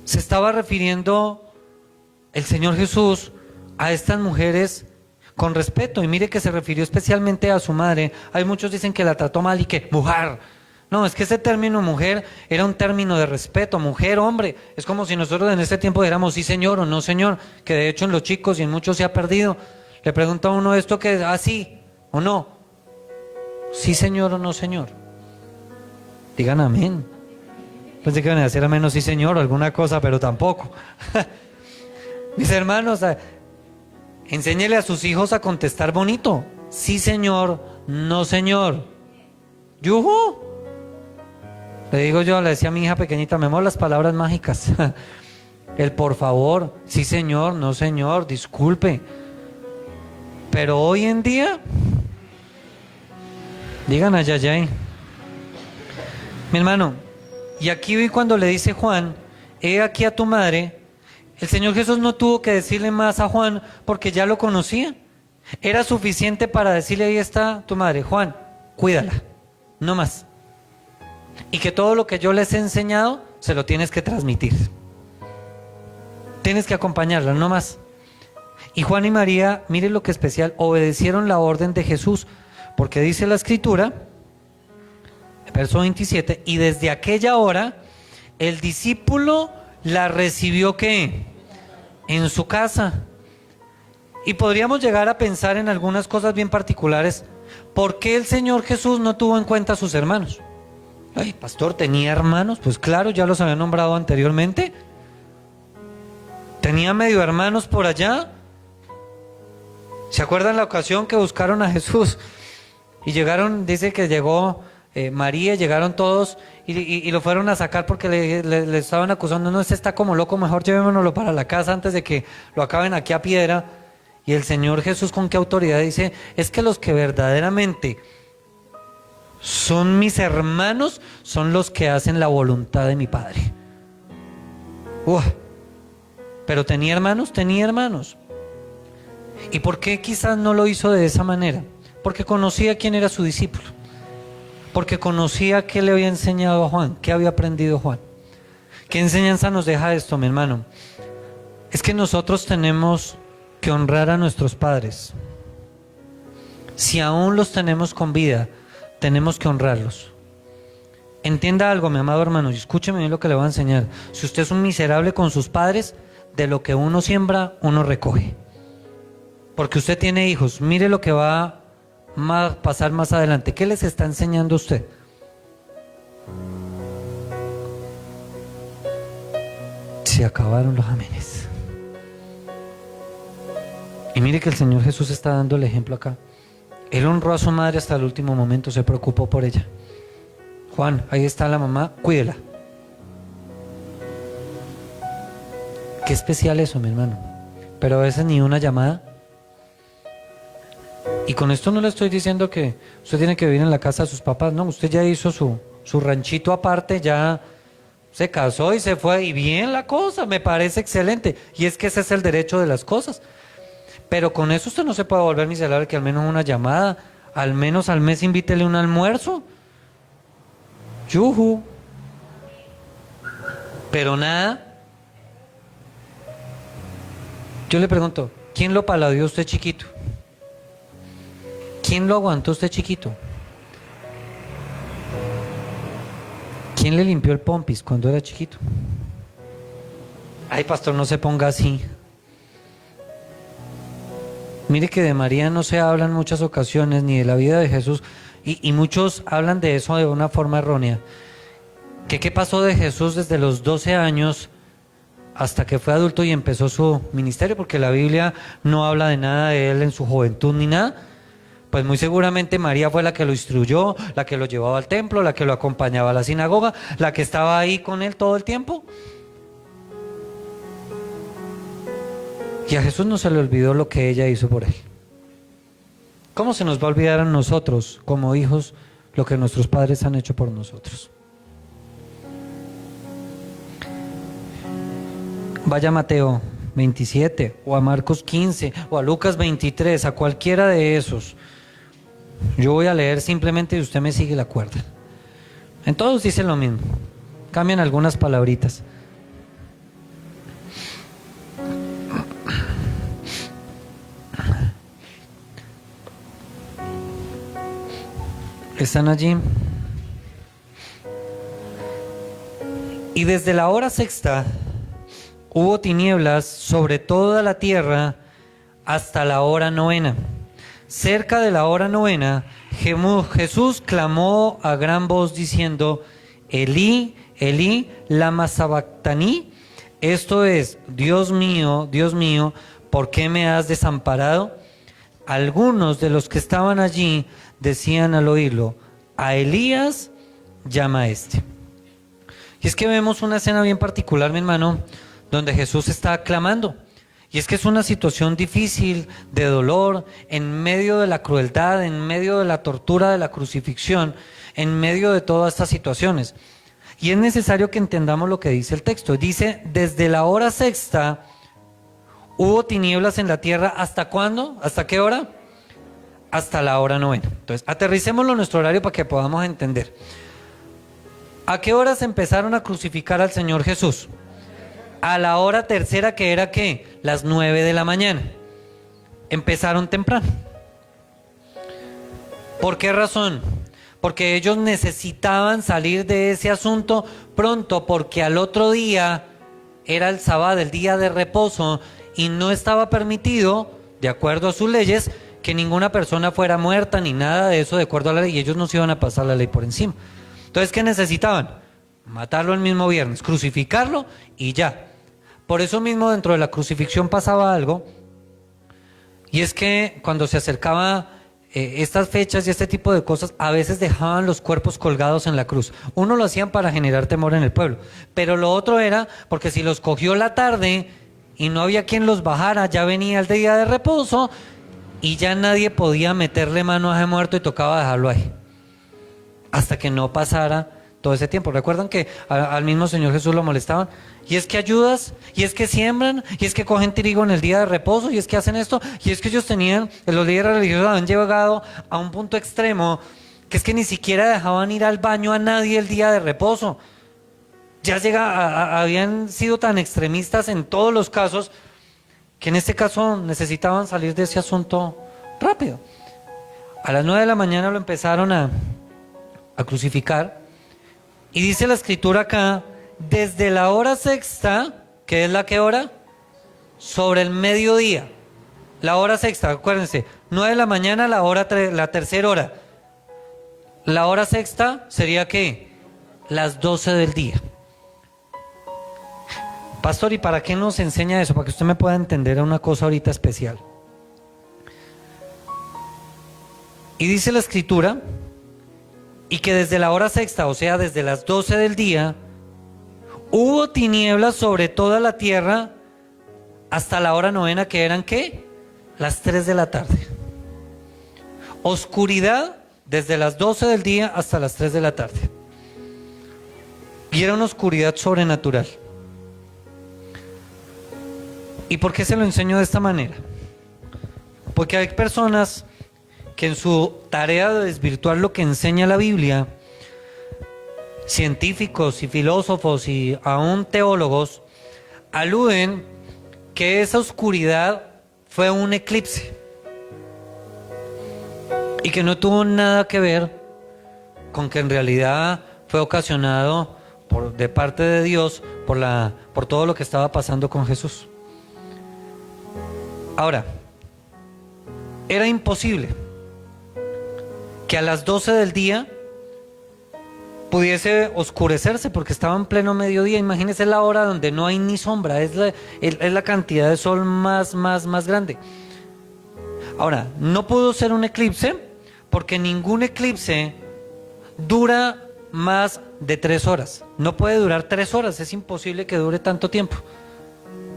se estaba refiriendo el Señor Jesús a estas mujeres con respeto. Y mire que se refirió especialmente a su madre. Hay muchos dicen que la trató mal y que mujer. No, es que ese término mujer era un término de respeto. Mujer, hombre, es como si nosotros en este tiempo dijéramos sí señor o no señor, que de hecho en los chicos y en muchos se ha perdido. Le pregunta a uno esto que es así o no. Sí señor o no señor. Digan amén. Pensé que iban a decir amén o sí señor o alguna cosa, pero tampoco. Mis hermanos, enséñele a sus hijos a contestar bonito. Sí señor, no señor. ¡Yujú! Le digo yo, le decía a mi hija pequeñita, me amor, las palabras mágicas. El por favor, sí señor, no señor, disculpe. Pero hoy en día, digan ayayay. Mi hermano, y aquí vi cuando le dice Juan, he aquí a tu madre. El Señor Jesús no tuvo que decirle más a Juan porque ya lo conocía. Era suficiente para decirle, ahí está tu madre, Juan, cuídala, no más. Y que todo lo que yo les he enseñado, se lo tienes que transmitir. Tienes que acompañarla, no más. Y Juan y María, mire lo que especial, obedecieron la orden de Jesús, porque dice la Escritura, verso 27, y desde aquella hora, el discípulo la recibió, ¿qué? En su casa. Y podríamos llegar a pensar en algunas cosas bien particulares. ¿Por qué el Señor Jesús no tuvo en cuenta a sus hermanos? Ay, pastor, ¿tenía hermanos? Pues claro, ya los había nombrado anteriormente. ¿Tenía medio hermanos por allá? ¿Se acuerdan la ocasión que buscaron a Jesús? Y llegaron, dice que llegó María, llegaron todos y lo fueron a sacar porque le estaban acusando. No, este está como loco, mejor llevémonoslo para la casa antes de que lo acaben aquí a piedra. Y el Señor Jesús, ¿con qué autoridad dice? Es que los que verdaderamente son mis hermanos son los que hacen la voluntad de mi Padre. Pero tenía hermanos. ¿Y por qué quizás no lo hizo de esa manera? Porque conocía quién era su discípulo. Porque conocía qué le había enseñado a Juan, qué había aprendido Juan. ¿Qué enseñanza nos deja esto, mi hermano? Es que nosotros tenemos que honrar a nuestros padres. Si aún los tenemos con vida, tenemos que honrarlos. Entienda algo, mi amado hermano, y escúcheme bien lo que le voy a enseñar. Si usted es un miserable con sus padres, de lo que uno siembra, uno recoge. Porque usted tiene hijos, mire lo que va a pasar más adelante. ¿Qué les está enseñando a usted? Se acabaron los amenes. Y mire que el Señor Jesús está dando el ejemplo acá. Él honró a su madre hasta el último momento, se preocupó por ella. Juan, ahí está la mamá, cuídela. Qué especial eso, mi hermano. Pero a veces ni una llamada. Y con esto no le estoy diciendo que usted tiene que vivir en la casa de sus papás. No, usted ya hizo su ranchito aparte, ya se casó y se fue. Y bien la cosa, me parece excelente. Y es que ese es el derecho de las cosas. Pero con eso usted no se puede volver miserable, que al menos una llamada, al menos al mes invítele un almuerzo. Yuhu. Pero nada. Yo le pregunto, ¿quién lo paladeó usted chiquito? ¿Quién lo aguantó usted chiquito? ¿Quién le limpió el pompis cuando era chiquito? Ay, pastor, no se ponga así. Mire que de María no se habla en muchas ocasiones, ni de la vida de Jesús, y muchos hablan de eso de una forma errónea. ¿Qué pasó de Jesús desde los 12 años hasta que fue adulto y empezó su ministerio? Porque la Biblia no habla de nada de él en su juventud ni nada. Pues muy seguramente María fue la que lo instruyó, la que lo llevaba al templo, la que lo acompañaba a la sinagoga, la que estaba ahí con él todo el tiempo. Y a Jesús no se le olvidó lo que ella hizo por él. ¿Cómo se nos va a olvidar a nosotros, como hijos, lo que nuestros padres han hecho por nosotros? Vaya a Mateo 27, o a Marcos 15, o a Lucas 23, a cualquiera de esos. Yo voy a leer simplemente y usted me sigue la cuerda. En todos dicen lo mismo, cambian algunas palabritas. ¿Están allí? Y desde la hora sexta hubo tinieblas sobre toda la tierra hasta la hora novena. Cerca de la hora novena, Jesús clamó a gran voz diciendo: Elí, Elí, lama sabactani. Esto es: Dios mío, ¿por qué me has desamparado? Algunos de los que estaban allí decían al oírlo: a Elías llama a este. Y es que vemos una escena bien particular, mi hermano, donde Jesús está clamando. Y es que es una situación difícil, de dolor, en medio de la crueldad, en medio de la tortura de la crucifixión, en medio de todas estas situaciones. Y es necesario que entendamos lo que dice el texto. Dice: desde la hora sexta hubo tinieblas en la tierra. ¿Hasta cuándo? ¿Hasta qué hora? Hasta la hora novena. Entonces, aterricémoslo en nuestro horario para que podamos entender. ¿A qué horas empezaron a crucificar al Señor Jesús? A la hora tercera, que era ¿qué? Las 9 de la mañana. Empezaron temprano. ¿Por qué razón? Porque ellos necesitaban salir de ese asunto pronto, porque al otro día era el sábado, el día de reposo, y no estaba permitido, de acuerdo a sus leyes, que ninguna persona fuera muerta ni nada de eso, de acuerdo a la ley, y ellos no se iban a pasar la ley por encima. Entonces, ¿qué necesitaban? Matarlo el mismo viernes, crucificarlo y ya. Por eso mismo dentro de la crucifixión pasaba algo, y es que cuando se acercaba estas fechas y este tipo de cosas, a veces dejaban los cuerpos colgados en la cruz. Uno lo hacían para generar temor en el pueblo, pero lo otro era porque si los cogió la tarde y no había quien los bajara, ya venía el día de reposo y ya nadie podía meterle mano a ese muerto y tocaba dejarlo ahí hasta que no pasara todo ese tiempo. ¿Recuerdan que al mismo Señor Jesús lo molestaban? Y es que ayudas, y es que siembran, y es que cogen trigo en el día de reposo, y es que hacen esto, y es que ellos tenían, los líderes religiosos han llegado a un punto extremo, que es que ni siquiera dejaban ir al baño a nadie el día de reposo. Ya habían sido tan extremistas en todos los casos, que en este caso necesitaban salir de ese asunto rápido. A las 9 de la mañana lo empezaron a crucificar. Y dice la escritura acá: desde la hora sexta, ¿qué es la qué hora? Sobre el mediodía. La hora sexta, acuérdense, 9 de la mañana, la tercera hora. La hora sexta sería ¿qué? Las 12 del día. Pastor, ¿y para qué nos enseña eso? Para que usted me pueda entender una cosa ahorita especial. Y dice la escritura: y que desde la hora sexta, o sea, desde las 12 del día, hubo tinieblas sobre toda la tierra hasta la hora novena, que eran ¿qué? Las 3 de la tarde. Oscuridad desde las 12 del día hasta las 3 de la tarde. Y era una oscuridad sobrenatural. ¿Y por qué se lo enseño de esta manera? Porque hay personas que en su tarea de desvirtuar lo que enseña la Biblia, científicos y filósofos y aún teólogos, aluden que esa oscuridad fue un eclipse y que no tuvo nada que ver con que en realidad fue ocasionado de parte de Dios por todo lo que estaba pasando con Jesús. Ahora, era imposible que a las 12 del día pudiese oscurecerse, porque estaba en pleno mediodía. Imagínense la hora donde no hay ni sombra, es la cantidad de sol más grande. Ahora, no pudo ser un eclipse, porque ningún eclipse dura más de 3 horas. No puede durar 3 horas, es imposible que dure tanto tiempo,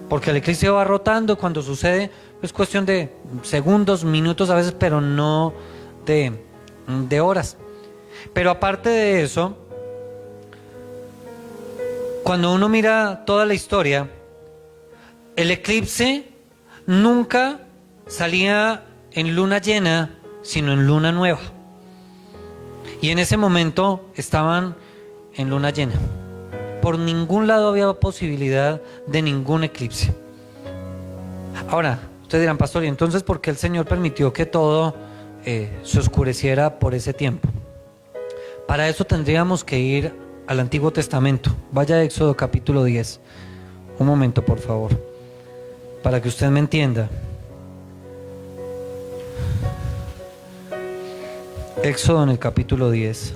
porque el eclipse va rotando. Cuando sucede es cuestión de segundos, minutos a veces, pero no de horas. Pero aparte de eso, cuando uno mira toda la historia, el eclipse nunca salía en luna llena, sino en luna nueva. Y en ese momento estaban en luna llena. Por ningún lado había posibilidad de ningún eclipse. Ahora, ustedes dirán: pastor, ¿y entonces por qué el Señor permitió que todo se oscureciera por ese tiempo? Para eso tendríamos que ir al Antiguo Testamento. Vaya a Éxodo capítulo 10. Un momento, por favor, para que usted me entienda. Éxodo en el capítulo 10.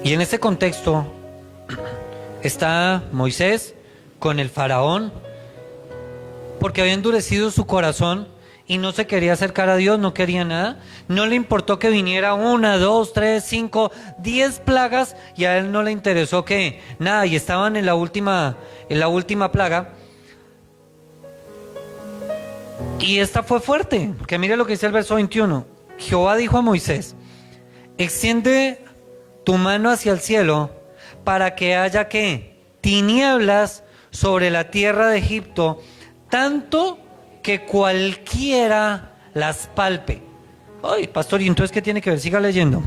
Y en ese contexto está Moisés con el faraón, porque había endurecido su corazón y no se quería acercar a Dios, no quería nada. No le importó que viniera 1, 2, 3, 5, 10 plagas, y a él no le interesó que nada, y estaban en la última plaga. Y esta fue fuerte, que mire lo que dice el verso 21. Jehová dijo a Moisés: extiende tu mano hacia el cielo para que haya ¿qué? Tinieblas sobre la tierra de Egipto, tanto que cualquiera las palpe. Ay, pastor, ¿y entonces qué tiene que ver? Siga leyendo.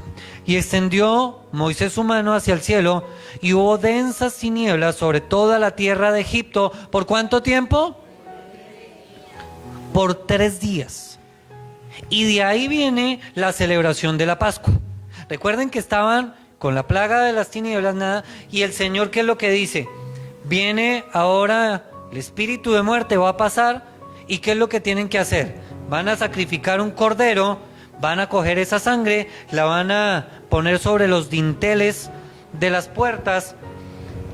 Y extendió Moisés su mano hacia el cielo, y hubo densas tinieblas sobre toda la tierra de Egipto. ¿Por cuánto tiempo? Por 3 días. Y de ahí viene la celebración de la Pascua. Recuerden que estaban con la plaga de las tinieblas, nada, y el Señor, ¿qué es lo que dice? Viene ahora el espíritu de muerte, va a pasar, y ¿qué es lo que tienen que hacer? Van a sacrificar un cordero, van a coger esa sangre, la van a poner sobre los dinteles de las puertas,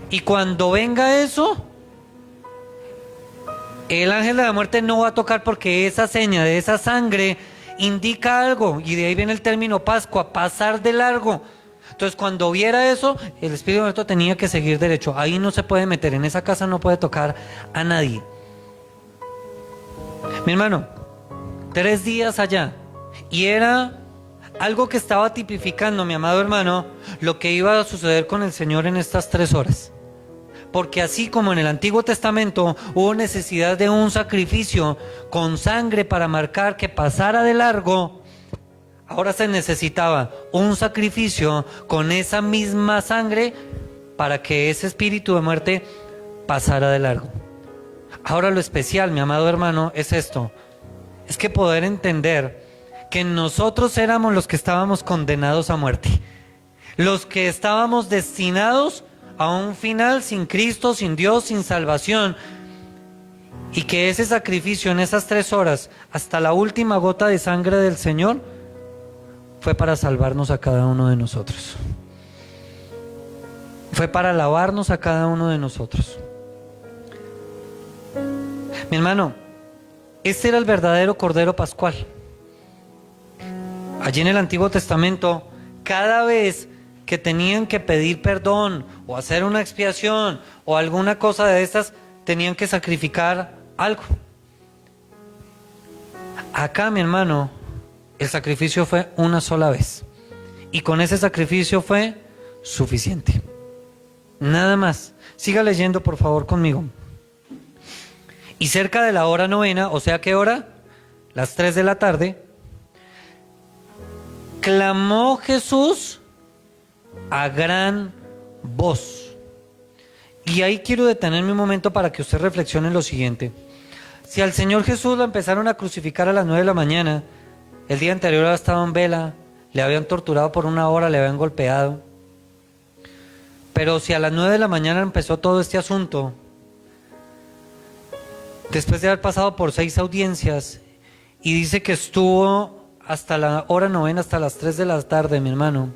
y cuando venga eso, el ángel de la muerte no va a tocar, porque esa seña de esa sangre indica algo, y de ahí viene el término Pascua, pasar de largo. Entonces, cuando viera eso, el espíritu de muerte tenía que seguir derecho. Ahí no se puede meter, en esa casa no puede tocar a nadie. Mi hermano, 3 días allá, y era algo que estaba tipificando, mi amado hermano, lo que iba a suceder con el Señor en estas 3 horas. Porque así como en el Antiguo Testamento hubo necesidad de un sacrificio con sangre para marcar que pasara de largo, ahora se necesitaba un sacrificio con esa misma sangre para que ese espíritu de muerte pasara de largo. Ahora lo especial, mi amado hermano, es esto. Es que poder entender que nosotros éramos los que estábamos condenados a muerte. Los que estábamos destinados a un final sin Cristo, sin Dios, sin salvación. Y que ese sacrificio en esas 3 horas, hasta la última gota de sangre del Señor, fue para salvarnos a cada uno de nosotros. Fue para lavarnos a cada uno de nosotros. Mi hermano, este era el verdadero Cordero Pascual. Allí en el Antiguo Testamento, cada vez que tenían que pedir perdón o hacer una expiación o alguna cosa de estas, tenían que sacrificar algo. Acá, mi hermano, el sacrificio fue una sola vez, y con ese sacrificio fue suficiente. Nada más. Siga leyendo, por favor, conmigo. Y cerca de la hora 9, o sea, ¿qué hora? Las 3 de la tarde, clamó Jesús a gran voz. Y ahí quiero detenerme un momento para que usted reflexione en lo siguiente. Si al Señor Jesús lo empezaron a crucificar a las 9 de la mañana, el día anterior había estado en vela, le habían torturado por 1 hora, le habían golpeado. Pero si a las 9 de la mañana empezó todo este asunto, después de haber pasado por 6 audiencias, y dice que estuvo hasta la hora 9, hasta las 3 de la tarde, mi hermano,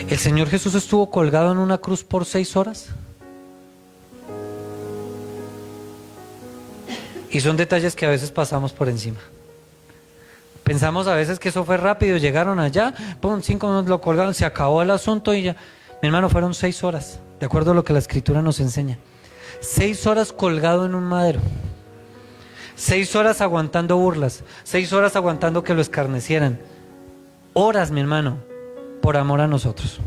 ¿el Señor Jesús estuvo colgado en una cruz por 6 horas? Y son detalles que a veces pasamos por encima. Pensamos a veces que eso fue rápido, llegaron allá, pum, 5 minutos lo colgaron, se acabó el asunto y ya. Mi hermano, fueron 6 horas, de acuerdo a lo que la Escritura nos enseña. 6 horas colgado en un madero. 6 horas aguantando burlas. 6 horas aguantando que lo escarnecieran. Horas, mi hermano, por amor a nosotros.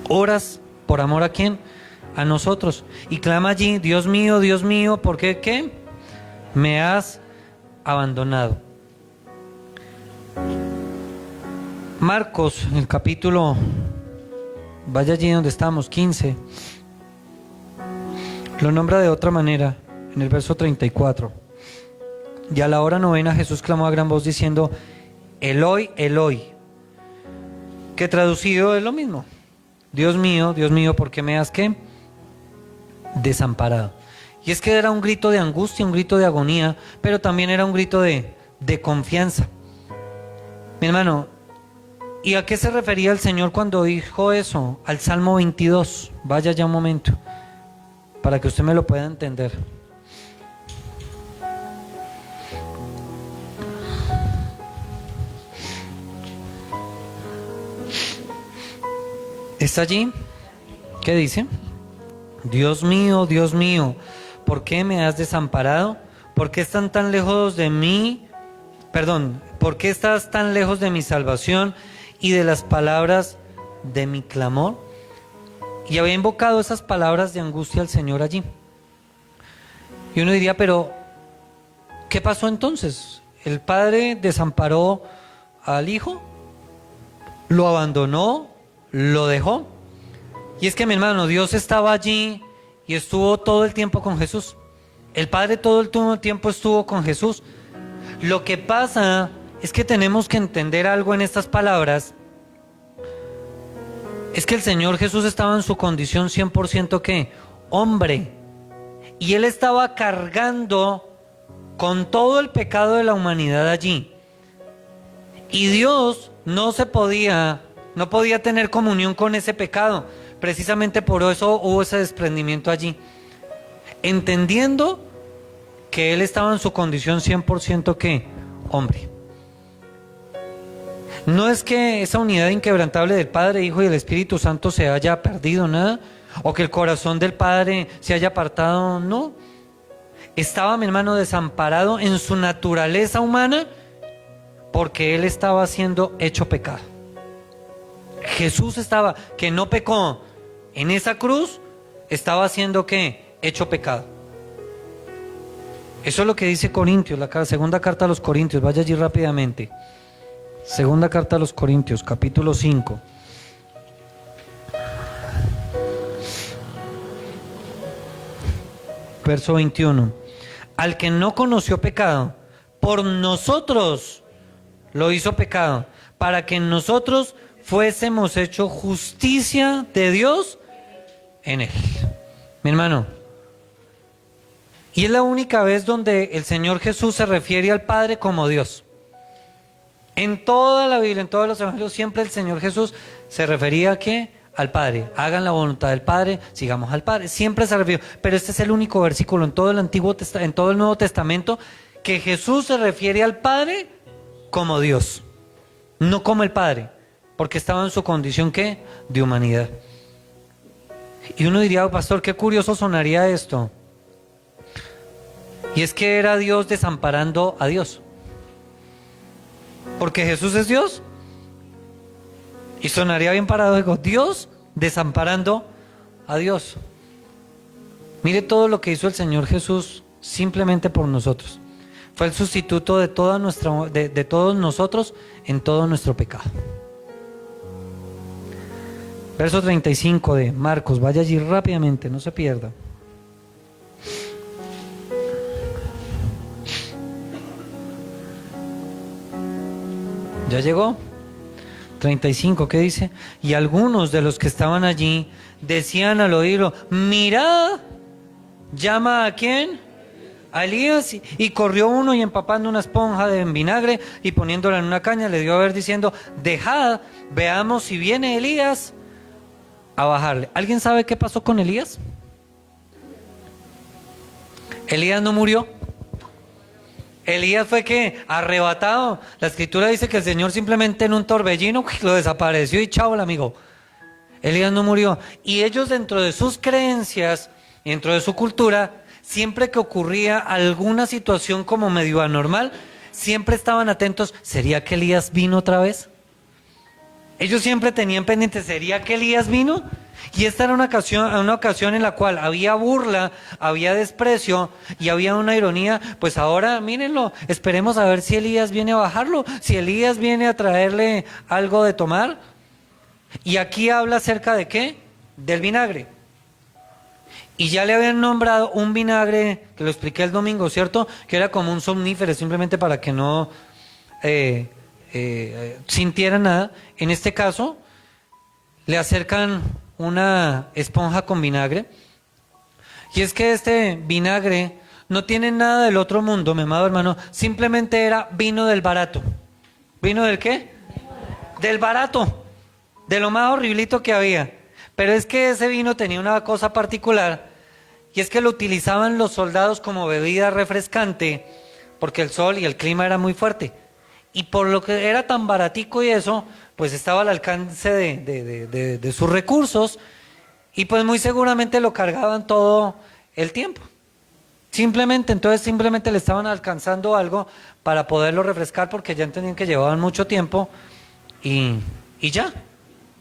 Horas por amor a quién? A nosotros. Y clama allí: Dios mío, ¿por qué qué? Me has abandonado. Marcos, en el capítulo vaya allí donde estamos, 15. Lo nombra de otra manera, en el verso 34. Y a la hora novena Jesús clamó a gran voz diciendo, Eloi, Eloi, que traducido es lo mismo. Dios mío, ¿por qué me has qué? Desamparado. Y es que era un grito de angustia, un grito de agonía, pero también era un grito de confianza. Mi hermano, ¿y a qué se refería el Señor cuando dijo eso? Al Salmo 22. Vaya ya un momento, para que usted me lo pueda entender. ¿Está allí? ¿Qué dice? Dios mío, ¿por qué me has desamparado? ¿Por qué están tan lejos de mí? ¿Por qué estás tan lejos de mi salvación y de las palabras de mi clamor? Y había invocado esas palabras de angustia al Señor allí. Y uno diría, pero ¿qué pasó entonces? ¿El padre desamparó al hijo? ¿Lo abandonó? ¿Lo dejó? Y es que, mi hermano, Dios estaba allí y estuvo todo el tiempo con Jesús. El Padre todo el tiempo estuvo con Jesús. Lo que pasa es que tenemos que entender algo en estas palabras. Es que el Señor Jesús estaba en su condición 100% ¿qué? Hombre. Y Él estaba cargando con todo el pecado de la humanidad allí. Y Dios no podía tener comunión con ese pecado. Precisamente por eso hubo ese desprendimiento allí. Entendiendo que Él estaba en su condición 100% ¿qué? Hombre. No es que esa unidad inquebrantable del Padre, Hijo y el Espíritu Santo se haya perdido, nada. O que el corazón del Padre se haya apartado, no. Estaba, mi hermano, desamparado en su naturaleza humana porque Él estaba siendo hecho pecado. Jesús estaba, que no pecó en esa cruz, estaba siendo ¿qué? Hecho pecado. Eso es lo que dice Corintios, la segunda carta a los Corintios. Vaya allí rápidamente. Segunda carta a los Corintios, capítulo 5. Verso 21. Al que no conoció pecado, por nosotros lo hizo pecado, para que nosotros fuésemos hecho justicia de Dios en él. Mi hermano, y es la única vez donde el Señor Jesús se refiere al Padre como Dios. En toda la Biblia, en todos los evangelios, siempre el Señor Jesús se refería ¿a qué? Al Padre. Hagan la voluntad del Padre, sigamos al Padre. Siempre se refirió. Pero este es el único versículo en todo el Nuevo Testamento que Jesús se refiere al Padre como Dios, no como el Padre, porque estaba en su condición ¿qué? De humanidad. Y uno diría, pastor, qué curioso sonaría esto. Y es que era Dios desamparando a Dios. Porque Jesús es Dios. Y sonaría bien paradójico, Dios desamparando a Dios. Mire todo lo que hizo el Señor Jesús simplemente por nosotros. Fue el sustituto de todos nosotros en todo nuestro pecado. Verso 35 de Marcos, vaya allí rápidamente, no se pierda. ¿Ya llegó? 35, ¿qué dice? Y algunos de los que estaban allí decían al oírlo, mirad, llama ¿a quién? A Elías. Y corrió uno y empapando una esponja de vinagre y poniéndola en una caña le dio a ver diciendo, dejad, veamos si viene Elías a bajarle. ¿Alguien sabe qué pasó con Elías? Elías no murió. Elías fue que arrebatado. La escritura dice que el Señor simplemente en un torbellino lo desapareció y chao el amigo. Elías no murió. Y ellos dentro de sus creencias, dentro de su cultura, siempre que ocurría alguna situación como medio anormal, siempre estaban atentos. ¿Sería que Elías vino otra vez? Ellos siempre tenían pendiente, ¿sería que Elías vino? Y esta era una ocasión en la cual había burla, había desprecio y había una ironía. Pues ahora, mírenlo, esperemos a ver si Elías viene a bajarlo, si Elías viene a traerle algo de tomar. Y aquí habla acerca de ¿qué? Del vinagre. Y ya le habían nombrado un vinagre, que lo expliqué el domingo, ¿cierto? Que era como un somnífero, simplemente para que no sintiera nada. En este caso, le acercan una esponja con vinagre. Y es que este vinagre no tiene nada del otro mundo, mi amado hermano. Simplemente era vino del barato. ¿Vino del qué? Del barato. De lo más horriblito que había. Pero es que ese vino tenía una cosa particular, y es que lo utilizaban los soldados como bebida refrescante, porque el sol y el clima era muy fuerte. Y por lo que era tan baratico y eso, pues estaba al alcance de sus recursos, y pues muy seguramente lo cargaban todo el tiempo. Entonces simplemente le estaban alcanzando algo para poderlo refrescar, porque ya entendían que llevaban mucho tiempo, y ya.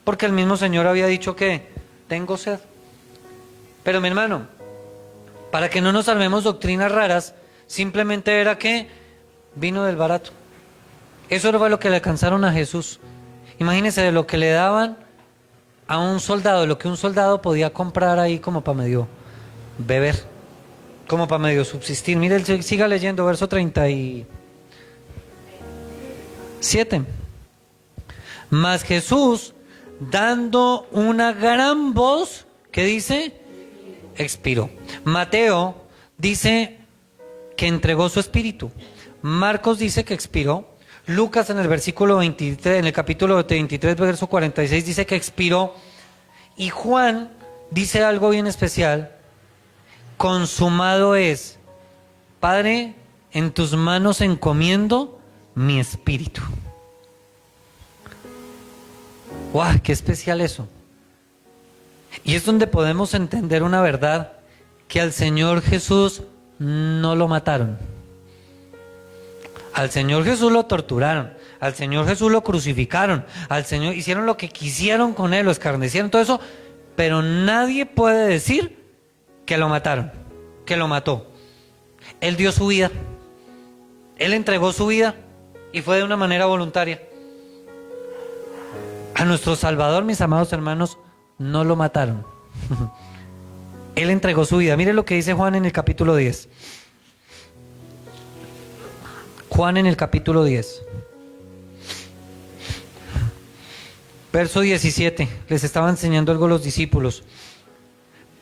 Porque el mismo Señor había dicho que tengo sed. Pero mi hermano, para que no nos armemos doctrinas raras, simplemente era que vino del barato. Eso fue lo que le alcanzaron a Jesús. Imagínense de lo que le daban a un soldado, lo que un soldado podía comprar ahí como para medio beber, como para medio subsistir. Mire, siga leyendo, verso 37. Mas Jesús, dando una gran voz, ¿qué dice? Expiró. Mateo dice que entregó su espíritu. Marcos dice que expiró. Lucas en el versículo 23, en el capítulo 23, verso 46, dice que expiró. Y Juan dice algo bien especial: consumado es. Padre, en tus manos encomiendo mi espíritu. ¡Guau! ¡Qué especial eso! Y es donde podemos entender una verdad, que al Señor Jesús no lo mataron. Al Señor Jesús lo torturaron, al Señor Jesús lo crucificaron, al Señor hicieron lo que quisieron con él, lo escarnecieron, todo eso, pero nadie puede decir que lo mataron, que lo mató. Él dio su vida, él entregó su vida, y fue de una manera voluntaria. A nuestro Salvador, mis amados hermanos, no lo mataron. Él entregó su vida. Mire lo que dice Juan en el capítulo 10. Juan en el capítulo 10. Verso 17. Les estaba enseñando algo a los discípulos.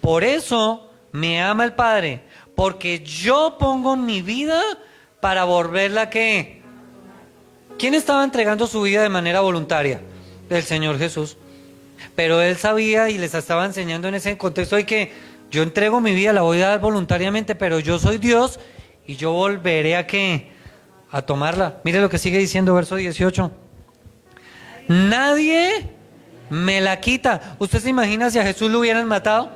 Por eso me ama el Padre, porque yo pongo mi vida para volverla, ¿qué? ¿Quién estaba entregando su vida de manera voluntaria? El Señor Jesús. Pero él sabía y les estaba enseñando en ese contexto de que yo entrego mi vida, la voy a dar voluntariamente, pero yo soy Dios y yo volveré a ¿qué? A tomarla. Mire lo que sigue diciendo, verso 18. Nadie me la quita. ¿Usted se imagina si a Jesús lo hubieran matado?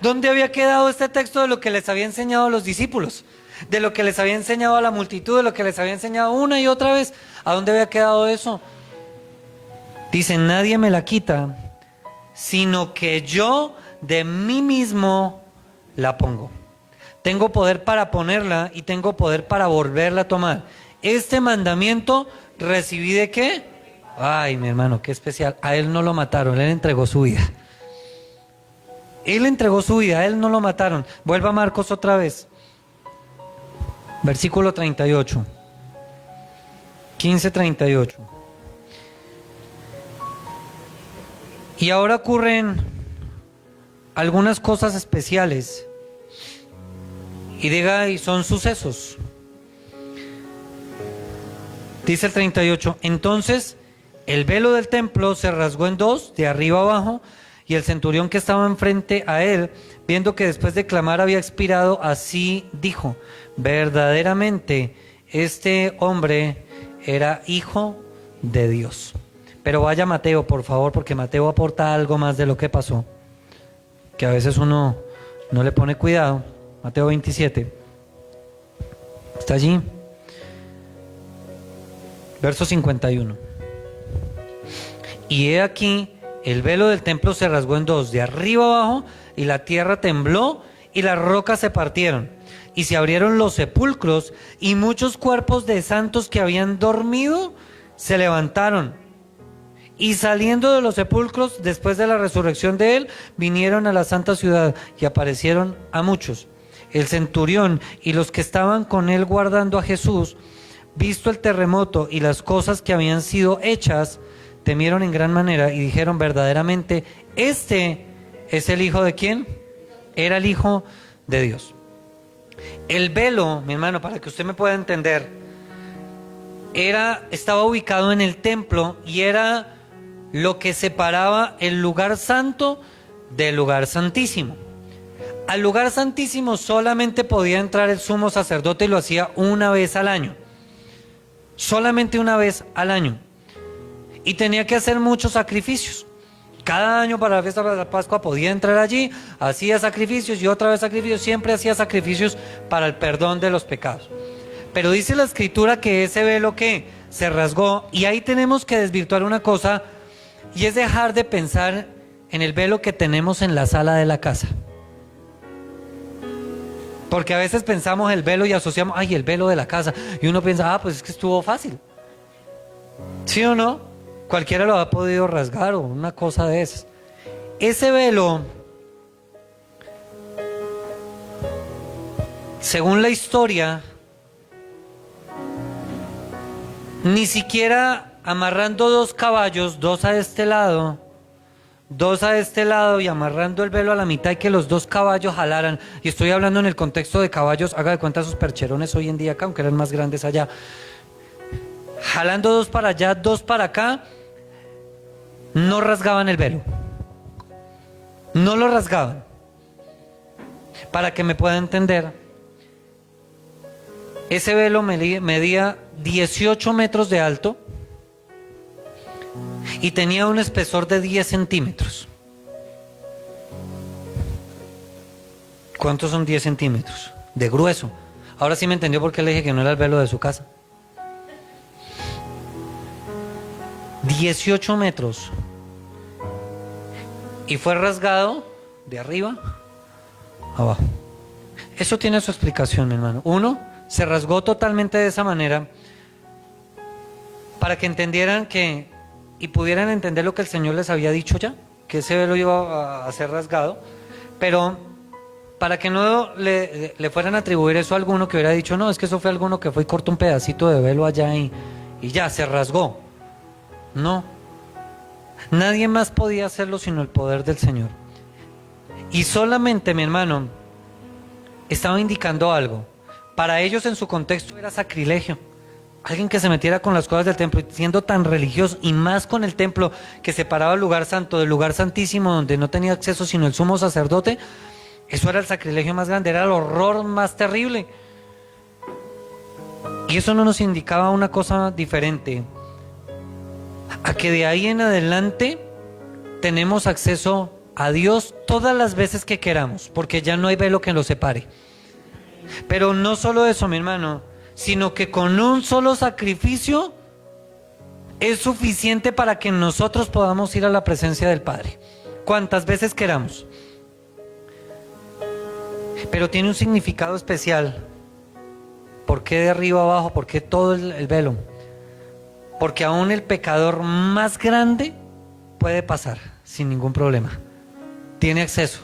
¿Dónde había quedado este texto de lo que les había enseñado a los discípulos? De lo que les había enseñado a la multitud, de lo que les había enseñado una y otra vez. ¿A dónde había quedado eso? Dice, nadie me la quita, sino que yo de mí mismo la pongo. Tengo poder para ponerla y tengo poder para volverla a tomar. Este mandamiento recibí ¿de qué? Ay, mi hermano, qué especial. A él no lo mataron, él entregó su vida. Él entregó su vida, a él no lo mataron. Vuelva a Marcos otra vez. Versículo 38. 15:38. Y ahora ocurren algunas cosas especiales. Y diga, y son sucesos. Dice el 38, entonces el velo del templo se rasgó en dos, de arriba abajo, y el centurión que estaba enfrente a él, viendo que después de clamar había expirado, así dijo, verdaderamente este hombre era hijo de Dios. Pero vaya Mateo, por favor, porque Mateo aporta algo más de lo que pasó, que a veces uno no le pone cuidado. Mateo 27. ¿Está allí? Verso 51. Y he aquí, el velo del templo se rasgó en dos, de arriba abajo, y la tierra tembló, y las rocas se partieron, y se abrieron los sepulcros, y muchos cuerpos de santos que habían dormido se levantaron. Y saliendo de los sepulcros, después de la resurrección de él, vinieron a la santa ciudad y aparecieron a muchos. El centurión y los que estaban con él guardando a Jesús, visto el terremoto y las cosas que habían sido hechas, temieron en gran manera y dijeron: verdaderamente, este es el Hijo de ¿quién? Era el Hijo de Dios. El velo, mi hermano, para que usted me pueda entender, estaba ubicado en el templo y era lo que separaba el lugar santo del lugar santísimo. Al lugar santísimo solamente podía entrar el sumo sacerdote y lo hacía una vez al año. Solamente una vez al año. Y tenía que hacer muchos sacrificios. Cada año para la fiesta de la Pascua podía entrar allí, hacía sacrificios y otra vez sacrificios, siempre hacía sacrificios para el perdón de los pecados. Pero dice la Escritura que ese velo que se rasgó, y ahí tenemos que desvirtuar una cosa, y es dejar de pensar en el velo que tenemos en la sala de la casa. Porque a veces pensamos el velo y asociamos, ay, el velo de la casa, y uno piensa, pues es que estuvo fácil. ¿Sí o no? Cualquiera lo ha podido rasgar o una cosa de esas. Ese velo, según la historia, ni siquiera amarrando dos caballos, dos a este lado y amarrando el velo a la mitad y que los dos caballos jalaran, y estoy hablando en el contexto de caballos, haga de cuenta esos percherones hoy en día acá, aunque eran más grandes allá, jalando dos para allá, dos para acá, no rasgaban el velo, no lo rasgaban. Para que me pueda entender, ese velo medía 18 metros de alto y tenía un espesor de 10 centímetros. ¿Cuántos son 10 centímetros? De grueso. Ahora sí me entendió por qué le dije que no era el velo de su casa. 18 metros. Y fue rasgado de arriba a abajo. Eso tiene su explicación, mi hermano. Uno, se rasgó totalmente de esa manera para que entendieran que y pudieran entender lo que el Señor les había dicho ya, que ese velo iba a ser rasgado, pero para que no le fueran a atribuir eso a alguno que hubiera dicho, no, es que eso fue alguno que fue y cortó un pedacito de velo allá y ya, se rasgó. No, nadie más podía hacerlo sino el poder del Señor. Y solamente, mi hermano, estaba indicando algo. Para ellos en su contexto era sacrilegio. Alguien que se metiera con las cosas del templo, siendo tan religioso, y más con el templo que separaba el lugar santo del lugar santísimo, donde no tenía acceso sino el sumo sacerdote, eso era el sacrilegio más grande, era el horror más terrible. Y eso no nos indicaba una cosa diferente, a que de ahí en adelante tenemos acceso a Dios todas las veces que queramos, porque ya no hay velo que lo separe. Pero no solo eso, mi hermano, sino que con un solo sacrificio es suficiente para que nosotros podamos ir a la presencia del Padre, cuantas veces queramos. Pero tiene un significado especial. ¿Por qué de arriba abajo? ¿Por qué todo el velo? Porque aún el pecador más grande puede pasar sin ningún problema. Tiene acceso.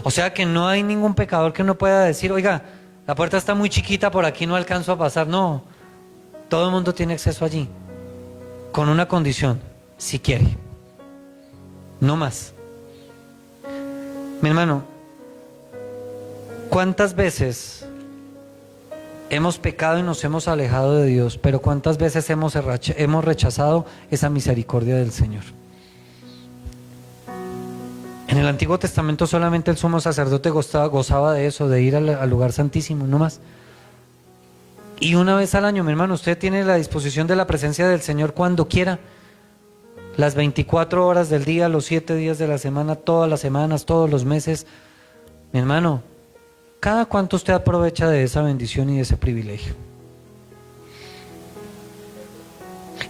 O sea que no hay ningún pecador que no pueda decir, oiga, la puerta está muy chiquita, por aquí no alcanzo a pasar. No, todo el mundo tiene acceso allí, con una condición, si quiere, no más. Mi hermano, ¿cuántas veces hemos pecado y nos hemos alejado de Dios? Pero ¿cuántas veces hemos rechazado esa misericordia del Señor? En el Antiguo Testamento solamente el sumo sacerdote gozaba de eso, de ir al lugar santísimo, no más. Y una vez al año, mi hermano, usted tiene la disposición de la presencia del Señor cuando quiera. Las 24 horas del día, los 7 días de la semana, todas las semanas, todos los meses. Mi hermano, ¿cada cuánto usted aprovecha de esa bendición y de ese privilegio?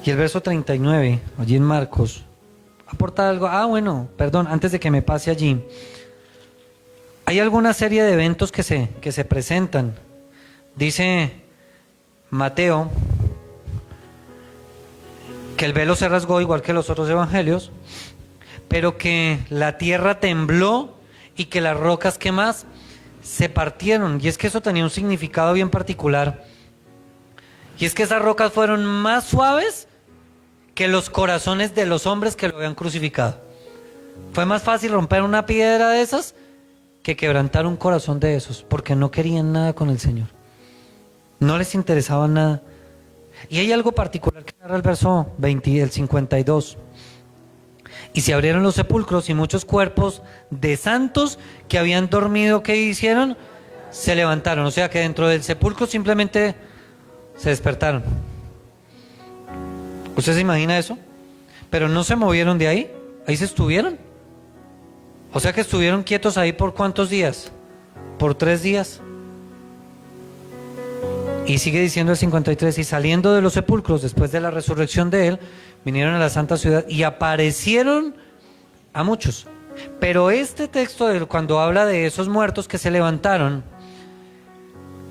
Y el verso 39, allí en Marcos, aporta algo. Bueno, perdón, antes de que me pase allí, hay alguna serie de eventos que se presentan. Dice Mateo que el velo se rasgó igual que los otros evangelios, pero que la tierra tembló y que las rocas, ¿qué más?, se partieron. Y es que eso tenía un significado bien particular. Y es que esas rocas fueron más suaves que los corazones de los hombres que lo habían crucificado. Fue más fácil romper una piedra de esas que quebrantar un corazón de esos, porque no querían nada con el Señor. No les interesaba nada. Y hay algo particular que narra el verso 20, el 52. Y se abrieron los sepulcros y muchos cuerpos de santos que habían dormido, ¿qué hicieron? Se levantaron. O sea que dentro del sepulcro simplemente se despertaron. ¿Usted se imagina eso? Pero no se movieron de ahí. Ahí se estuvieron. O sea que estuvieron quietos ahí ¿por cuántos días? Por 3 días. Y sigue diciendo el 53, y saliendo de los sepulcros después de la resurrección de él, vinieron a la santa ciudad y aparecieron a muchos. Pero este texto, cuando habla de esos muertos que se levantaron,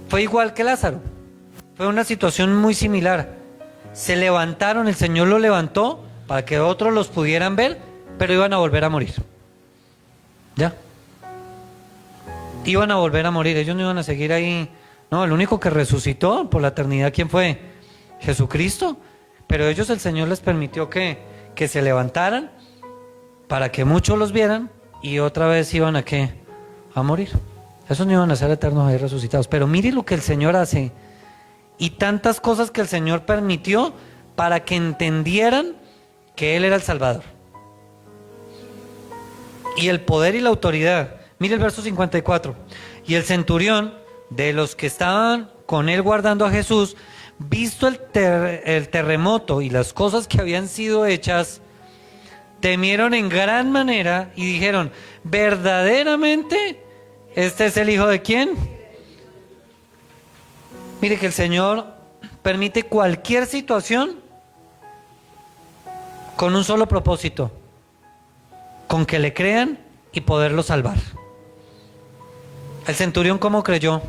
fue igual que Lázaro. Fue una situación muy similar. Se levantaron, el Señor los levantó para que otros los pudieran ver, pero iban a volver a morir. ¿Ya? Iban a volver a morir, ellos no iban a seguir ahí. No, el único que resucitó por la eternidad, ¿quién fue? Jesucristo. Pero ellos, el Señor les permitió que se levantaran para que muchos los vieran y otra vez iban a ¿qué? A morir. Esos no iban a ser eternos ahí resucitados. Pero mire lo que el Señor hace y tantas cosas que el Señor permitió para que entendieran que Él era el Salvador. Y el poder y la autoridad. Mire el verso 54. Y el centurión, de los que estaban con él guardando a Jesús, visto el terremoto y las cosas que habían sido hechas, temieron en gran manera y dijeron: verdaderamente este es el Hijo de ¿quién? Mire que el Señor permite cualquier situación con un solo propósito: con que le crean y poderlo salvar. El centurión, ¿cómo creyó?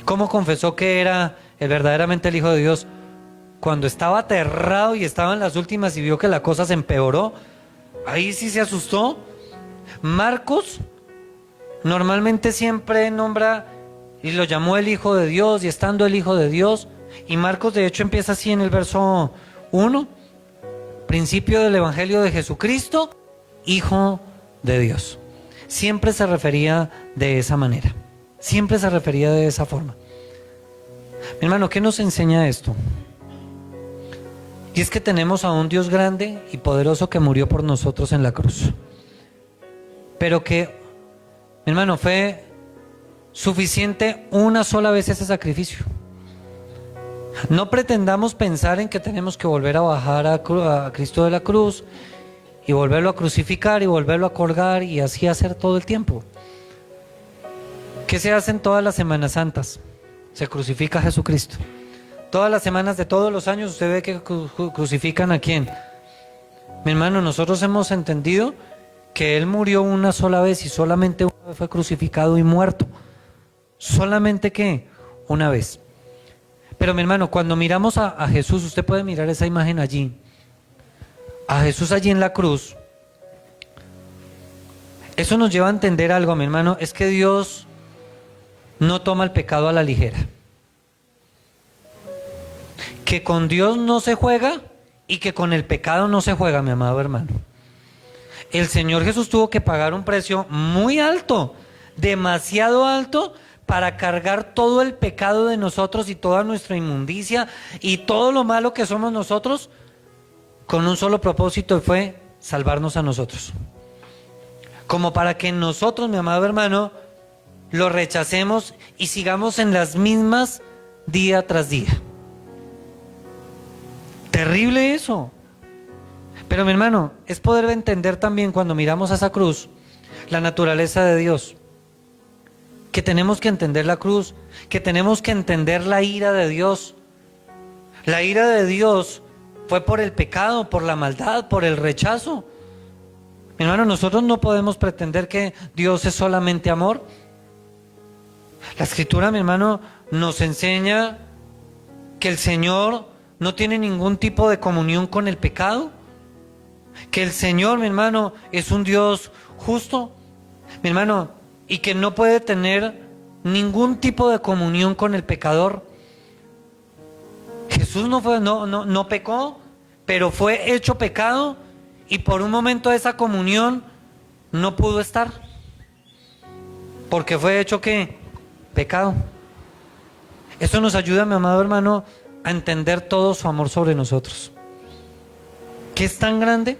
¿Cómo confesó que era verdaderamente el Hijo de Dios? Cuando estaba aterrado y estaba en las últimas y vio que la cosa se empeoró, ahí sí se asustó. Marcos normalmente siempre nombra y lo llamó el Hijo de Dios, y estando el Hijo de Dios, y Marcos de hecho empieza así en el verso 1, principio del Evangelio de Jesucristo, Hijo de Dios. Siempre se refería de esa manera, siempre se refería de esa forma. Mi hermano, ¿qué nos enseña esto? Y es que tenemos a un Dios grande y poderoso que murió por nosotros en la cruz, pero que, mi hermano, fue suficiente una sola vez ese sacrificio. No pretendamos pensar en que tenemos que volver a bajar a Cristo de la cruz y volverlo a crucificar y volverlo a colgar y así hacer todo el tiempo. ¿Qué se hace en todas las Semanas Santas? Se crucifica a Jesucristo. Todas las semanas de todos los años usted ve que crucifican ¿a quién? Mi hermano, nosotros hemos entendido que Él murió una sola vez y solamente una vez fue crucificado y muerto. Solamente ¿qué? Una vez. Pero mi hermano, cuando miramos a Jesús, usted puede mirar esa imagen allí, a Jesús allí en la cruz. Eso nos lleva a entender algo, mi hermano, es que Dios no toma el pecado a la ligera. Que con Dios no se juega y que con el pecado no se juega, mi amado hermano. El Señor Jesús tuvo que pagar un precio muy alto, demasiado alto, para cargar todo el pecado de nosotros y toda nuestra inmundicia y todo lo malo que somos nosotros, con un solo propósito, y fue salvarnos a nosotros. Como para que nosotros, mi amado hermano, lo rechacemos y sigamos en las mismas día tras día. Terrible eso. Pero mi hermano, es poder entender también cuando miramos a esa cruz la naturaleza de Dios. Que tenemos que entender la cruz, que tenemos que entender la ira de Dios. La ira de Dios fue por el pecado, por la maldad, por el rechazo. Mi hermano, nosotros no podemos pretender que Dios es solamente amor. La Escritura, mi hermano, nos enseña que el Señor no tiene ningún tipo de comunión con el pecado, que el Señor, mi hermano, es un Dios justo, mi hermano, y que no puede tener ningún tipo de comunión con el pecador. Jesús no pecó, pero fue hecho pecado, y por un momento esa comunión no pudo estar, porque fue hecho ¿qué? Pecado. Esto nos ayuda, mi amado hermano, a entender todo su amor sobre nosotros, que es tan grande,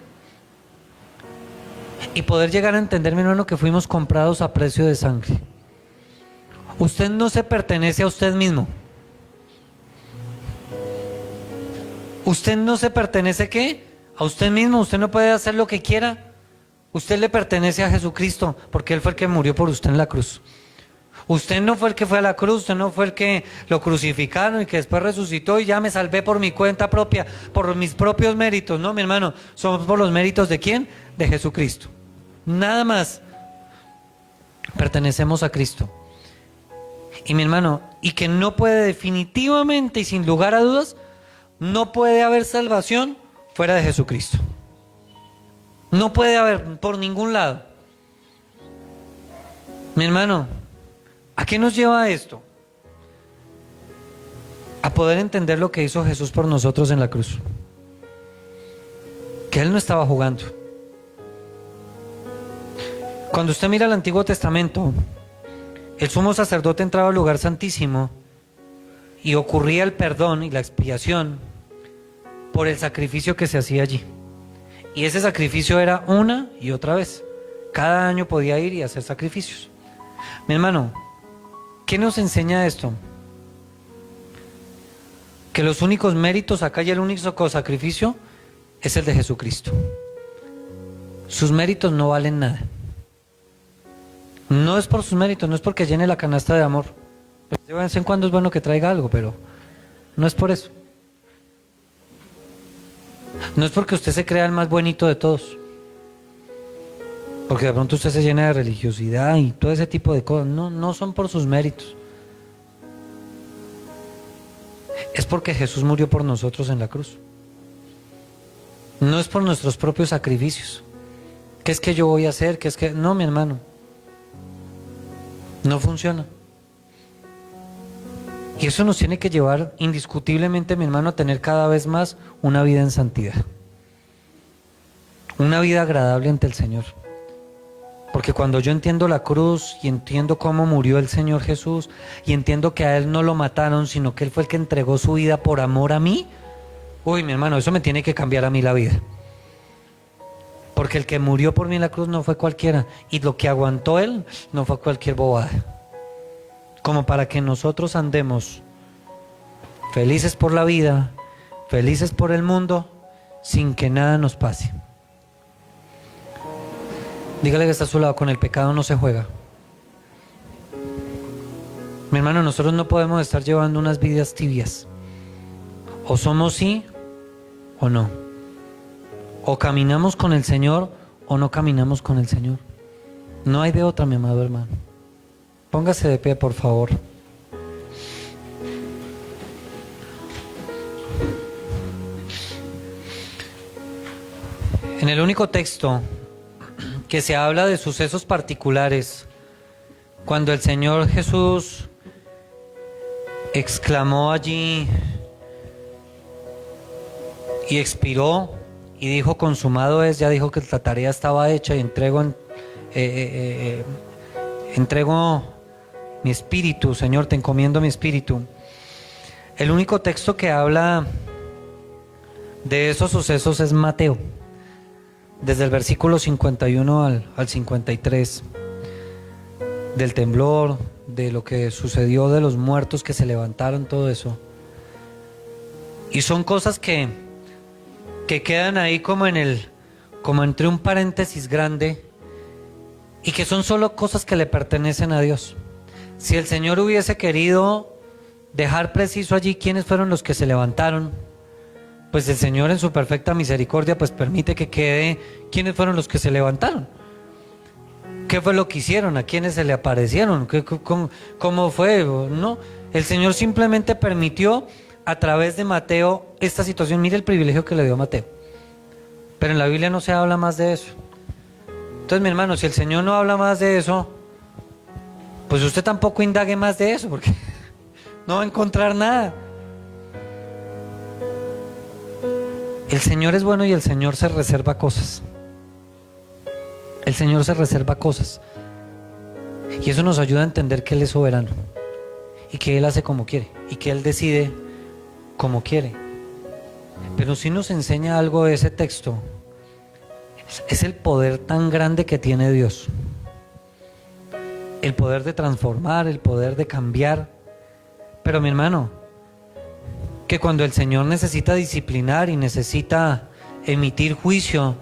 y poder llegar a entender, mi hermano, que fuimos comprados a precio de sangre. Usted no se pertenece a usted mismo. Usted no se pertenece ¿qué? A usted mismo. Usted no puede hacer lo que quiera. Usted le pertenece a Jesucristo, porque Él fue el que murió por usted en la cruz. Usted no fue el que fue a la cruz, usted no fue el que lo crucificaron y que después resucitó y ya me salvé por mi cuenta propia, por mis propios méritos. No, mi hermano, somos por los méritos ¿de quién? De Jesucristo. Nada más. Pertenecemos a Cristo. Y mi hermano, y que no puede definitivamente y sin lugar a dudas, no puede haber salvación fuera de Jesucristo. No puede haber por ningún lado. Mi hermano, ¿a qué nos lleva esto? A poder entender lo que hizo Jesús por nosotros en la cruz. Que Él no estaba jugando. Cuando usted mira el Antiguo Testamento, el sumo sacerdote entraba al lugar santísimo y ocurría el perdón y la expiación por el sacrificio que se hacía allí. Y ese sacrificio era una y otra vez. Cada año podía ir y hacer sacrificios. Mi hermano, ¿qué nos enseña esto? Que los únicos méritos acá y el único sacrificio es el de Jesucristo. Sus méritos no valen nada. No es por sus méritos, no es porque llene la canasta de amor. De vez en cuando es bueno que traiga algo, pero no es por eso. No es porque usted se crea el más bonito de todos. Porque de pronto usted se llena de religiosidad y todo ese tipo de cosas. No, no son por sus méritos. Es porque Jesús murió por nosotros en la cruz. No es por nuestros propios sacrificios. ¿Qué es que yo voy a hacer? ¿Qué es que...? No, mi hermano. No funciona. Y eso nos tiene que llevar indiscutiblemente, mi hermano, a tener cada vez más una vida en santidad. Una vida agradable ante el Señor. Porque cuando yo entiendo la cruz y entiendo cómo murió el Señor Jesús y entiendo que a Él no lo mataron, sino que Él fue el que entregó su vida por amor a mí, uy, mi hermano, eso me tiene que cambiar a mí la vida. Porque el que murió por mí en la cruz no fue cualquiera, y lo que aguantó Él no fue cualquier bobada. Como para que nosotros andemos felices por la vida, felices por el mundo, sin que nada nos pase. Dígale que está a su lado, con el pecado no se juega. Mi hermano, nosotros no podemos estar llevando unas vidas tibias. O somos sí o no. O caminamos con el Señor o no caminamos con el Señor. No hay de otra, mi amado hermano. Póngase de pie, por favor. En el único texto que se habla de sucesos particulares, cuando el Señor Jesús exclamó allí y expiró y dijo: consumado es, ya dijo que la tarea estaba hecha y entrego mi espíritu, Señor, te encomiendo mi espíritu. El único texto que habla de esos sucesos es Mateo, desde el versículo 51 al 53, del temblor, de lo que sucedió, de los muertos que se levantaron, todo eso. Y son cosas que quedan ahí como entre un paréntesis grande, y que son solo cosas que le pertenecen a Dios. Si el Señor hubiese querido dejar preciso allí quiénes fueron los que se levantaron, pues el Señor en su perfecta misericordia pues permite que quede quiénes fueron los que se levantaron. ¿Qué fue lo que hicieron? ¿A quiénes se le aparecieron? ¿Cómo fue? No, el Señor simplemente permitió a través de Mateo esta situación. Mire el privilegio que le dio Mateo. Pero en la Biblia no se habla más de eso. Entonces, mi hermano, si el Señor no habla más de eso, pues usted tampoco indague más de eso, porque no va a encontrar nada. El Señor es bueno y el Señor se reserva cosas. El Señor se reserva cosas. Y eso nos ayuda a entender que Él es soberano. Y que Él hace como quiere. Y que Él decide como quiere. Pero sí nos enseña algo de ese texto. Es el poder tan grande que tiene Dios. El poder de transformar, el poder de cambiar. Pero mi hermano, que cuando el Señor necesita disciplinar y necesita emitir juicio,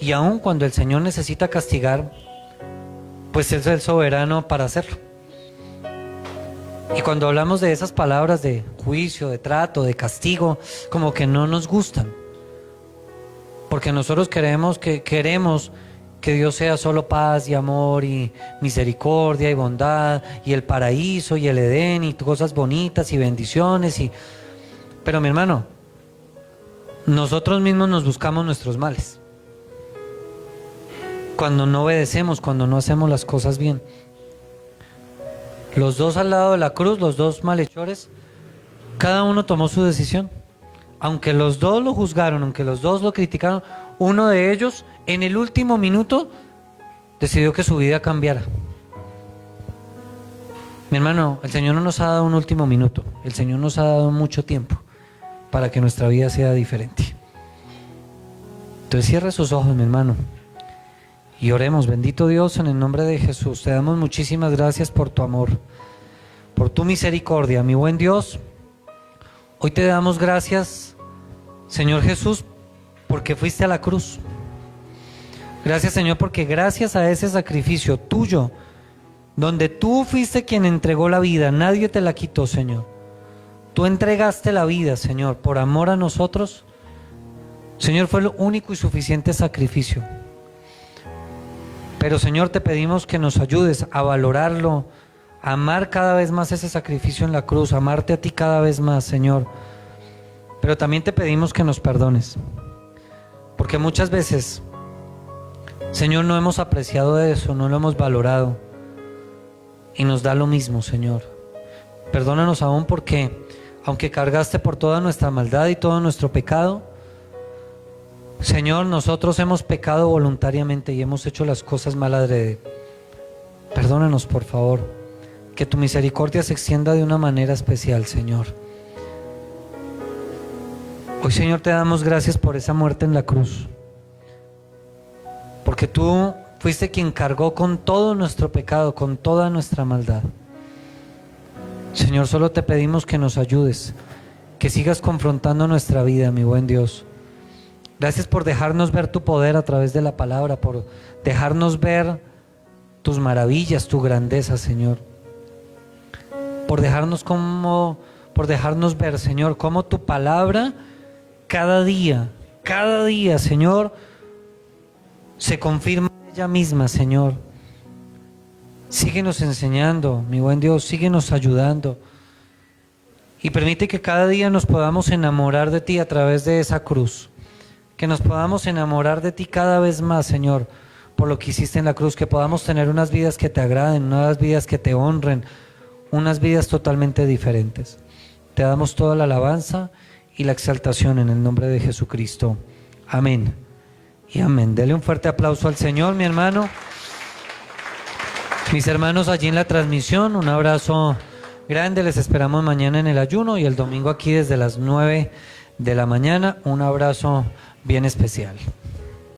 y aun cuando el Señor necesita castigar, pues Él es el soberano para hacerlo. Y cuando hablamos de esas palabras de juicio, de trato, de castigo, como que no nos gustan. Porque nosotros queremos que Dios sea solo paz y amor y misericordia y bondad y el paraíso y el Edén y cosas bonitas y bendiciones pero mi hermano, nosotros mismos nos buscamos nuestros males cuando no obedecemos, cuando no hacemos las cosas bien. Los dos al lado de la cruz, los dos malhechores, cada uno tomó su decisión. Aunque los dos lo juzgaron, aunque los dos lo criticaron, uno de ellos en el último minuto decidió que su vida cambiara. Mi hermano, el Señor no nos ha dado un último minuto, el Señor nos ha dado mucho tiempo para que nuestra vida sea diferente. Entonces cierre sus ojos, mi hermano, y oremos. Bendito Dios, en el nombre de Jesús, te damos muchísimas gracias por tu amor, por tu misericordia, mi buen Dios. Hoy te damos gracias, Señor Jesús, porque fuiste a la cruz. Gracias, Señor, porque gracias a ese sacrificio tuyo, donde tú fuiste quien entregó la vida, nadie te la quitó, Señor. Tú entregaste la vida, Señor, por amor a nosotros. Señor, fue el único y suficiente sacrificio. Pero, Señor, te pedimos que nos ayudes a valorarlo, a amar cada vez más ese sacrificio en la cruz, a amarte a ti cada vez más, Señor. Pero también te pedimos que nos perdones, porque muchas veces, Señor, no hemos apreciado eso, no lo hemos valorado y nos da lo mismo, Señor. Perdónanos aún porque, aunque cargaste por toda nuestra maldad y todo nuestro pecado, Señor, nosotros hemos pecado voluntariamente y hemos hecho las cosas mal adrede. Perdónanos, por favor, que tu misericordia se extienda de una manera especial, Señor. Hoy, Señor, te damos gracias por esa muerte en la cruz, porque tú fuiste quien cargó con todo nuestro pecado, con toda nuestra maldad. Señor, solo te pedimos que nos ayudes, que sigas confrontando nuestra vida, mi buen Dios. Gracias por dejarnos ver tu poder a través de la palabra, por dejarnos ver tus maravillas, tu grandeza, Señor. Por dejarnos ver, Señor, cómo tu palabra cada día, Señor, se confirma ella misma, Señor. Síguenos enseñando, mi buen Dios, síguenos ayudando. Y permite que cada día nos podamos enamorar de ti a través de esa cruz. Que nos podamos enamorar de ti cada vez más, Señor, por lo que hiciste en la cruz. Que podamos tener unas vidas que te agraden, unas vidas que te honren, unas vidas totalmente diferentes. Te damos toda la alabanza y la exaltación en el nombre de Jesucristo. Amén y amén. Dele un fuerte aplauso al Señor, mi hermano. Mis hermanos allí en la transmisión, un abrazo grande. Les esperamos mañana en el ayuno y el domingo aquí desde las 9 de la mañana. Un abrazo bien especial.